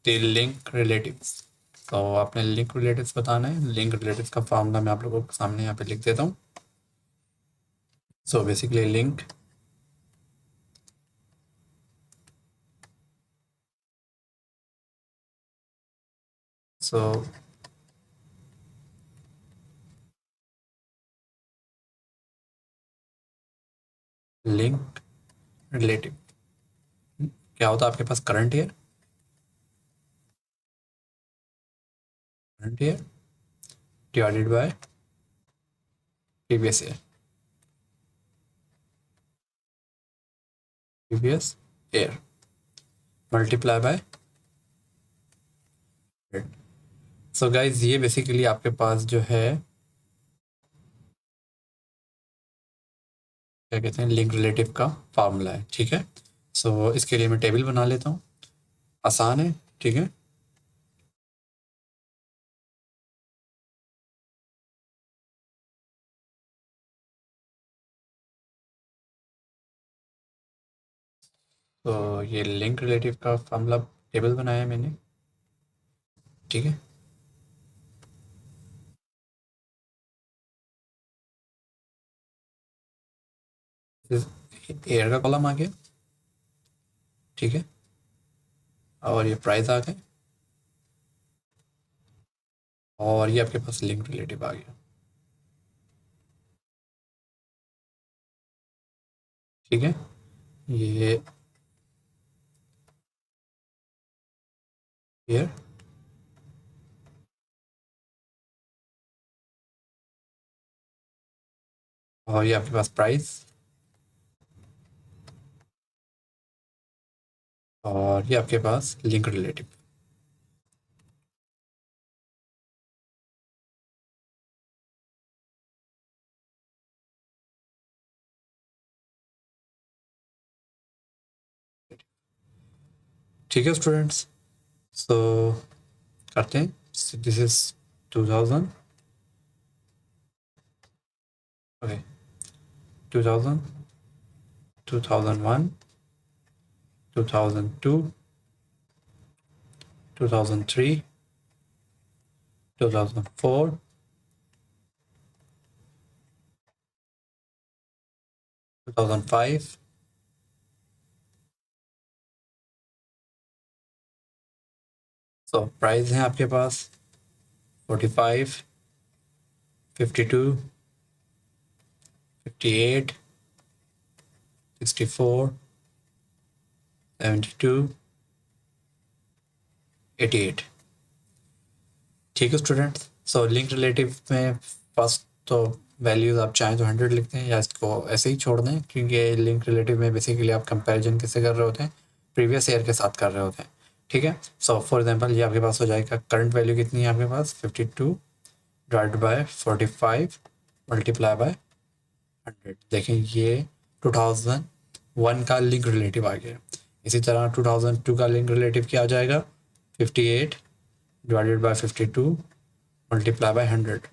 the link relatives. तो आपने लिंक रिलेटिव्स बताना है। लिंक रिलेटिव्स का फॉर्मूला मैं आप लोगों के सामने यहाँ पे लिख देता हूँ। So basically link so link relative क्या होता है आपके पास? Current year divided by previous year, previous year multiply by 100। So guys ये बेसिकली आपके पास जो है क्या कहते हैं, लिंक रिलेटिव का फार्मूला है, ठीक है। सो इसके लिए मैं टेबल बना लेता हूँ, आसान है, ठीक है। तो ये लिंक रिलेटिव का फार्मूला टेबल बनाया है मैंने, ठीक है। एयर का कॉलम आ गया, ठीक है, और ये प्राइस आ गए, और ये आपके पास लिंक रिलेटिव आ गया, ठीक है। ये एयर, और ये आपके पास प्राइस, और ये आपके पास लिंक रिलेटिव। ठीक है स्टूडेंट्स, सो करते हैं। This is 2000, okay, 2000, 2001, 2002, 2003, 2004, 2005, so price है आपके पास 45, 52, 58, 64, 72, 88। ठीक है स्टूडेंट्स, सो लिंक रिलेटिव में फर्स्ट तो वैल्यूज़ आप चाहें तो 100 लिखते हैं या इसको ऐसे ही छोड़ दें, क्योंकि लिंक रिलेटिव में बेसिकली आप कंपैरिजन किससे कर रहे होते हैं, प्रीवियस ईयर के साथ कर रहे होते हैं। ठीक है, सो फॉर एग्जांपल ये आपके पास हो जाएगा, करंट वैल्यू कितनी है आपके पास 52 डिवाइड बाय 45 मल्टीप्लाई बाय 100। देखें ये 2001 का लिंक रिलेटिव आ गया। इसी तरह 2002 का लिंक रिलेटिव क्या आ जाएगा, 58 डिवाइडेड बाय 52 मल्टीप्लाई बाय 100।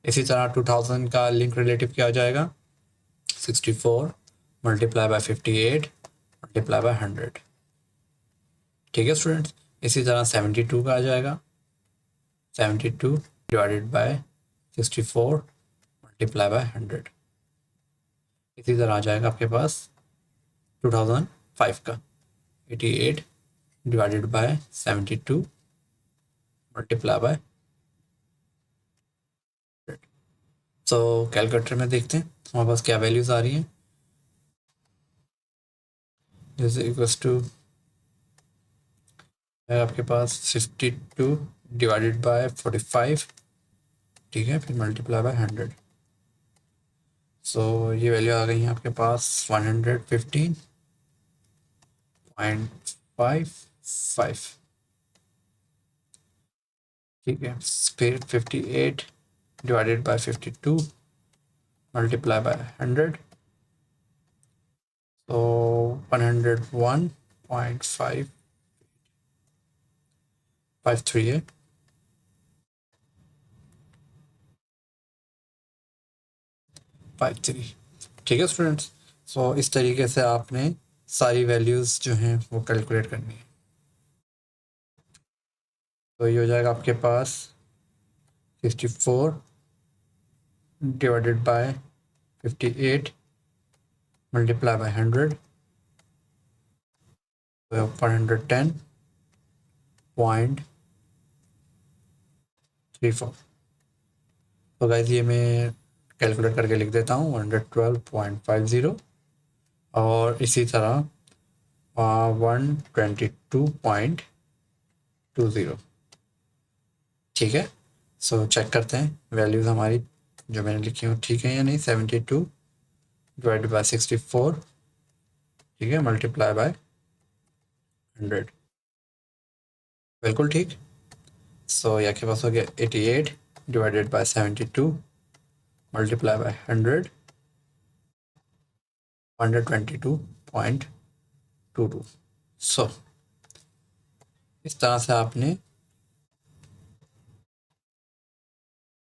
इसी तरह 2000 का लिंक रिलेटिव क्या आ जाएगा, 64 मल्टीप्लाई बाय 58 मल्टीप्लाई बाय 100। ठीक है स्टूडेंट्स, इसी तरह 72 का आ जाएगा, 72 डिवाइडेड बाय 64 मल्टीप्लाई बाय 100। इसी तरह आ जाएगा आपके पास 2005 का, 88 divided by 72 multiply by 100। So calculator में देखते हैं हमारे पास क्या वैल्यूज आ रही हैं। जैसे इक्वल्स टू है आपके पास 52 डिवाइडेड बाय 45, ठीक है, फिर मल्टीप्लाई बाय 100। सो ये वैल्यू आ गई है आपके पास 115.55। ठीक है, फिर 58 डिवाइडेड बाय 52 मल्टीप्लाई बाय 100, तो 101.553 है। Five three. ठीक है स्टूडेंट्स, सो इस तरीके से आपने सारी वैल्यूज़ जो हैं वो कैलकुलेट करनी है। तो ये हो जाएगा आपके पास 64 डिवाइडेड बाय 58 मल्टीप्लाई बाय 100, तो 110.34। तो गाइज ये मैं कैलकुलेट करके लिख देता हूँ 112.50 और इसी तरह 122.20। ठीक है, सो चेक करते हैं वैल्यूज़ हमारी जो मैंने लिखी हूँ ठीक है या नहीं। 72 डिवाइडेड बाय 64, ठीक है, मल्टीप्लाई बाय 100, बिल्कुल ठीक। सो यहाँ के पास हो गया 88 डिवाइडेड बाय 72 मल्टीप्लाई बाय 100, 122.22। सो इस तरह से आपने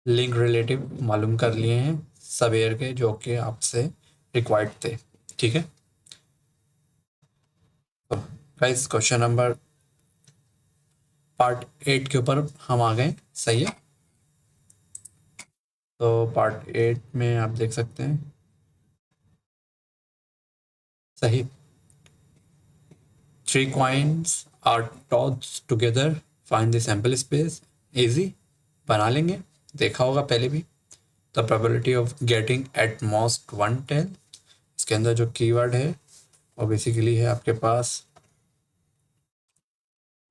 लिंक रिलेटिव मालूम कर लिए हैं सब एयर के, जो कि आपसे रिक्वायर्ड थे। ठीक है, तो गाइस क्वेश्चन नंबर पार्ट 8 के ऊपर हम आ गए, सही है। तो पार्ट 8 में आप देख सकते हैं, सही, 3 coins are tossed together, find the sample space। Easy बना लेंगे, देखा होगा पहले भी। The probability of getting at most one tail, इसके अंदर जो कीवर्ड है वो बेसिकली है आपके पास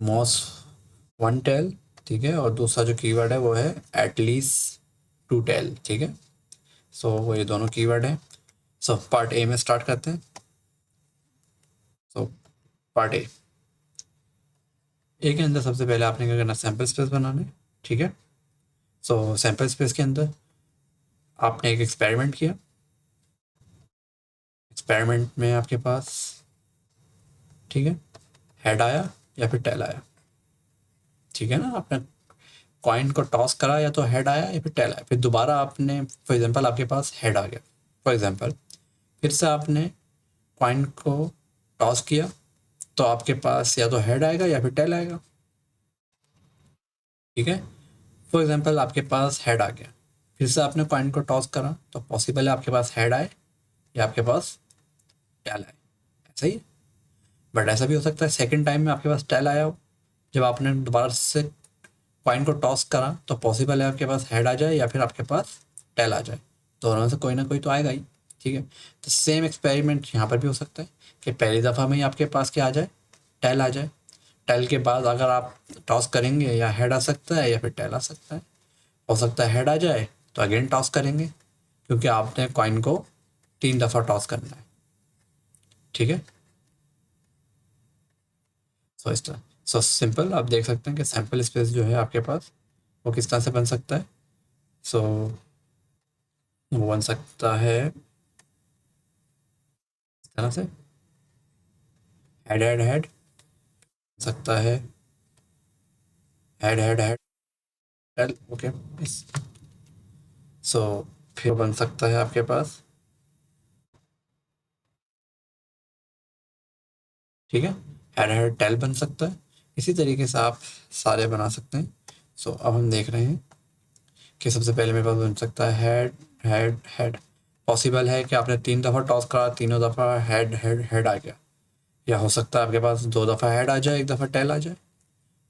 मोस्ट वन टेल, ठीक है, और दूसरा जो कीवर्ड है वो है एटलीस्ट टू टेल। ठीक है, सो वो ये दोनों कीवर्ड हैं। सो पार्ट ए में स्टार्ट करते हैं। सो पार्ट ए के अंदर सबसे पहले आपने क्या करना, सैंपल स्पेस बनाना है। ठीक है, सो सैंपल स्पेस के अंदर आपने एक एक्सपेरिमेंट किया। एक्सपेरिमेंट में आपके पास, ठीक है, हेड आया या फिर टेल आया। ठीक है ना, आपने कॉइन को टॉस करा, या तो हेड आया या फिर टेल आया। फिर दोबारा आपने, फॉर एग्जांपल आपके पास हेड आ गया, फॉर एग्जांपल फिर से आपने कॉइन को टॉस किया, तो आपके पास या तो हेड आएगा या फिर टेल आएगा। ठीक है, फॉर एग्जांपल आपके पास हेड आ गया, फिर से आपने कॉइन को टॉस करा, तो पॉसिबल है आपके पास हेड आए या आपके पास टेल आए। ऐसा ही, बट ऐसा भी हो सकता है सेकंड टाइम में आपके पास टेल आया हो। जब आपने दोबारा से कॉइन को टॉस करा, तो पॉसिबल है आपके पास हेड आ जाए या फिर आपके पास टेल आ जाए। दोनों में से कोई ना कोई तो आएगा ही। ठीक है, तो सेम एक्सपेरिमेंट यहाँ पर भी हो सकता है कि पहली दफ़ा में ही आपके पास क्या आ जाए, टेल आ जाए। टेल के बाद अगर आप टॉस करेंगे, या हेड आ सकता है या फिर टेल आ सकता है। हो सकता है हेड आ जाए तो अगेन टॉस करेंगे, क्योंकि आपने कॉइन को 3 दफ़ा टॉस करना है। ठीक है, सो इस तरह, सो सिंपल आप देख सकते हैं कि सैंपल स्पेस जो है आपके पास, वो किस तरह से बन सकता है। सो वो बन सकता है इस तरह से, हेड हेड हेड, सकता है head head head tail. Okay, इस, सो फिर बन सकता है आपके पास, ठीक है, हेड हेड टेल बन सकता है। इसी तरीके से आप सारे बना सकते हैं। सो अब हम देख रहे हैं कि सबसे पहले मेरे पास बन सकता है हेड हेड हेड। पॉसिबल है कि आपने 3 दफ़ा टॉस करा, तीनों दफ़ा हेड हेड हेड आ गया। या हो सकता है आपके पास 2 दफ़ा हेड आ जाए, 1 दफ़ा टेल आ जाए।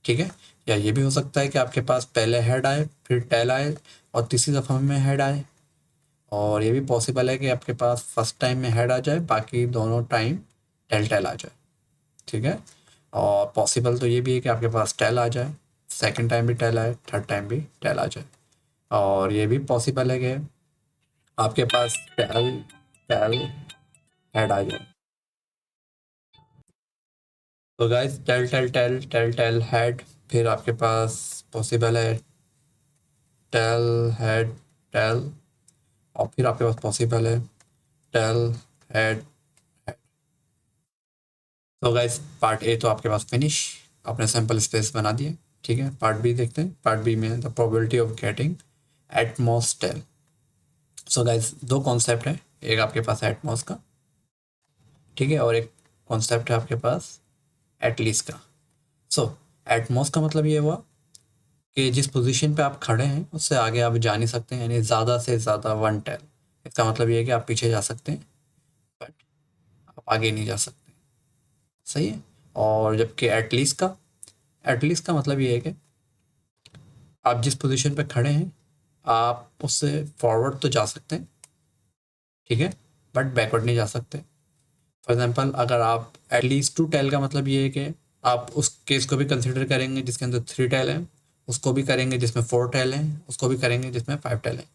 ठीक है, या ये भी हो सकता है कि आपके पास पहले हेड आए, फिर टेल आए, और तीसरी दफ़ा में हेड आए। और ये भी पॉसिबल है कि आपके पास फर्स्ट टाइम में हेड आ जाए, बाकी दोनों टाइम टेल टेल आ जाए। ठीक है, और पॉसिबल तो ये भी है कि आपके पास टेल आ जाए, सेकंड टाइम भी टेल आए, थर्ड टाइम भी टेल आ जाए। और ये भी पॉसिबल है कि आपके पास टेल टेल हेड आ जाए। तो guys, tail tail tail tail tail head, फिर आपके पास पॉसिबल है टेल हेड टेल, और फिर आपके पास पॉसिबल है टेल हेड हेड। तो गाइस, पार्ट ए तो आपके पास फिनिश, आपने सैंपल स्पेस बना दिए। ठीक है, पार्ट बी देखते हैं। पार्ट बी में the probability of getting at most tail. So guys, दो कॉन्सेप्ट है, एक आपके पास एटमॉस का, ठीक है, और एक कॉन्सेप्ट है आपके पास एटलीस्ट का। सो एटमॉस का मतलब ये हुआ कि जिस पोजीशन पे आप खड़े हैं उससे आगे आप जा नहीं सकते हैं, यानी ज़्यादा से ज़्यादा 1 टेल। इसका मतलब ये है कि आप पीछे जा सकते हैं, बट आप आगे नहीं जा सकते। सही है। और जबकि एटलीस्ट का मतलब ये है कि आप जिस पोजीशन पे खड़े हैं, आप उससे फॉरवर्ड तो जा सकते हैं, ठीक है, बट बैकवर्ड नहीं जा सकते। फॉर एग्जांपल, अगर आप एटलीस्ट 2 टेल का मतलब ये है कि आप उस केस को भी कंसिडर करेंगे जिसके अंदर 3 टेल हैं, उसको भी करेंगे जिसमें 4 टेल हैं, उसको भी करेंगे जिसमें 5 टेल हैं।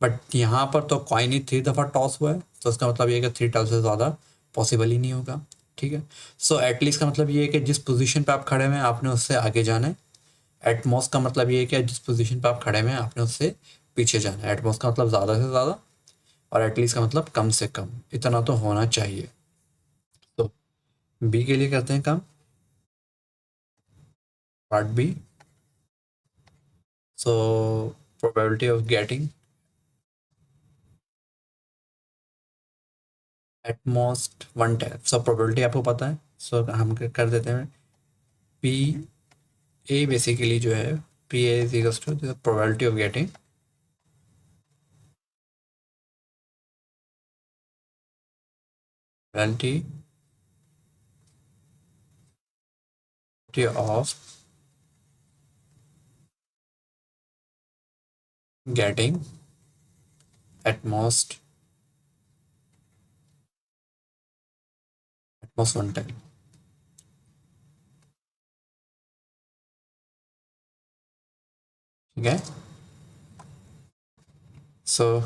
बट यहाँ पर तो कॉइन ही 3 दफ़ा टॉस हुआ है, तो उसका मतलब ये है कि 3 टेल से ज़्यादा पॉसिबल ही नहीं होगा। ठीक है, सो एटलीस्ट का मतलब ये है कि जिस पोजीशन पे आप खड़े हुए हैं आपने उससे आगे जाना है। एटमॉस का मतलब ये है कि जिस पोजीशन पे आप खड़े हुए हैं आपने उससे पीछे जाना है। एटमॉस का मतलब ज़्यादा से ज़्यादा, और एटलीस्ट का मतलब कम से कम, इतना तो होना चाहिए। तो बी के लिए करते हैं काम, part B. So probability of getting at most 1 tail. So probability आपको पता है, सो हम कर देते हैं पी ए। बेसिकली जो है, P A is equals to the probability of getting probability of getting at most at most 1 tail. ठीक है, सो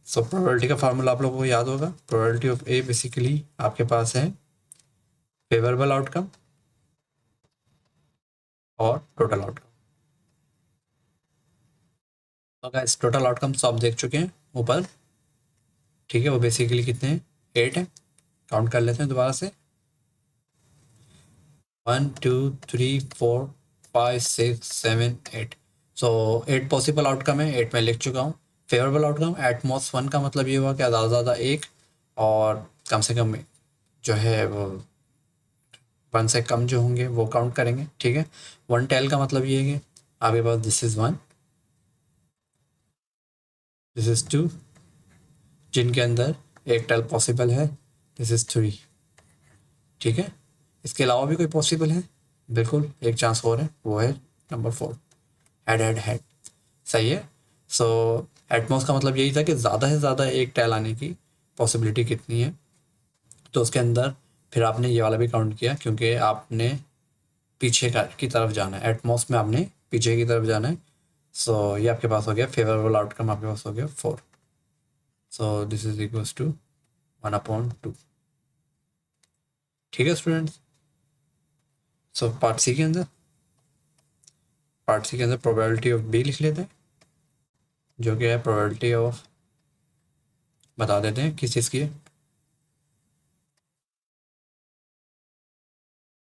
प्रोबेबिलिटी का फार्मूला आप लोगों को याद होगा। प्रोबेबिलिटी ऑफ ए बेसिकली आपके पास है फेवरेबल आउटकम और टोटल आउटकम। तो गाइस टोटल आउटकम्स आप देख चुके हैं ऊपर, ठीक है। वो बेसिकली कितने हैं, 8 हैं। काउंट कर लेते हैं दोबारा से, 1 2 3 4 5 6 7 8। सो 8 पॉसिबल आउटकम है, 8 मैं लिख चुका हूँ। फेवरेबल आउटकम एट मोस्ट 1 का मतलब ये हुआ कि ज़्यादा से ज़्यादा एक, और कम से कम जो है वो 1 से कम जो होंगे वो काउंट करेंगे, ठीक है। 1 टेल का मतलब ये है कि आपके पास दिस इज़ 1, दिस इज़ 2, जिनके अंदर एक टेल पॉसिबल है, दिस इज़ 3, ठीक है। इसके अलावा भी कोई पॉसिबल है, बिल्कुल एक चांस और है, वो है नंबर 4, हेड हेड हेड। सही है। सो एटमॉस का मतलब यही था कि ज़्यादा से ज़्यादा एक टेल आने की पॉसिबिलिटी कितनी है। तो उसके अंदर फिर आपने ये वाला भी काउंट किया, क्योंकि आपने पीछे का की तरफ जाना है, एटमॉस में आपने पीछे की तरफ जाना है। सो ये आपके पास हो गया फेवरेबल आउटकम, आपके पास हो गया 4। So this is equals to 1/2, ठीक है स्टूडेंट्स। सो पार्ट सी के अंदर प्रोबेबिलिटी ऑफ बी लिख लेते हैं, जो कि है प्रोबेबिलिटी ऑफ, बता देते हैं किस चीज़ की है,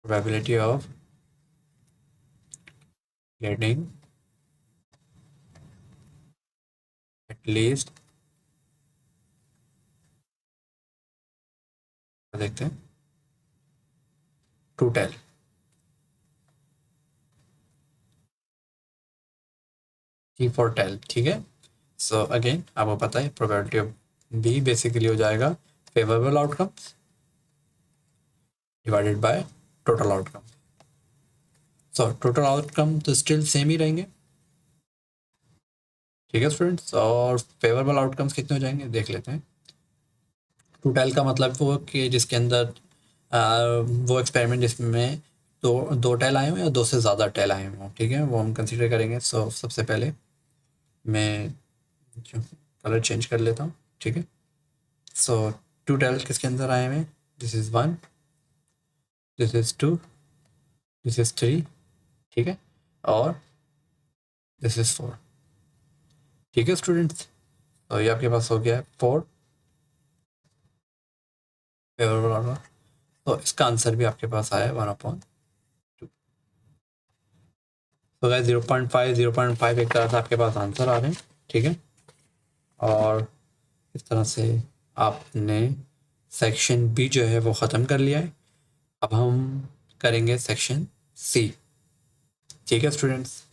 probability of getting at least, देखते हैं, 2 टेल, T फॉर टेल, ठीक है। सो अगेन आपको पता है प्रोबेबिलिटी ऑफ बी बेसिकली हो जाएगा favourable outcome divided by total outcome. So total outcome तो स्टिल सेम ही रहेंगे, ठीक है स्टूडेंट्स। और फेवरेबल आउटकम्स कितने हो जाएंगे देख लेते हैं। 2 टेल का मतलब वो कि जिसके अंदर वो एक्सपेरिमेंट जिसमें दो टेल आए हों या 2 से ज़्यादा टेल आए हों, ठीक है, वो हम कंसिडर करेंगे। सो सबसे पहले मैं कलर चेंज कर लेता हूँ, ठीक है। सो 2 टेल किसके अंदर आए हुए हैं, this is 1, this is 2, this is 3, ठीक है, और दिस इज़ 4, ठीक है स्टूडेंट्स। तो ये आपके पास हो गया है 4 फेवरेबल ऑर्डर। तो इसका आंसर भी आपके पास आया है 1/2। तो गाइस 0.5 एक तरह से आपके पास आंसर आ रहे हैं, ठीक है। और इस तरह से आपने सेक्शन बी जो है वो ख़त्म कर लिया है। अब हम करेंगे सेक्शन सी, ठीक है स्टूडेंट्स।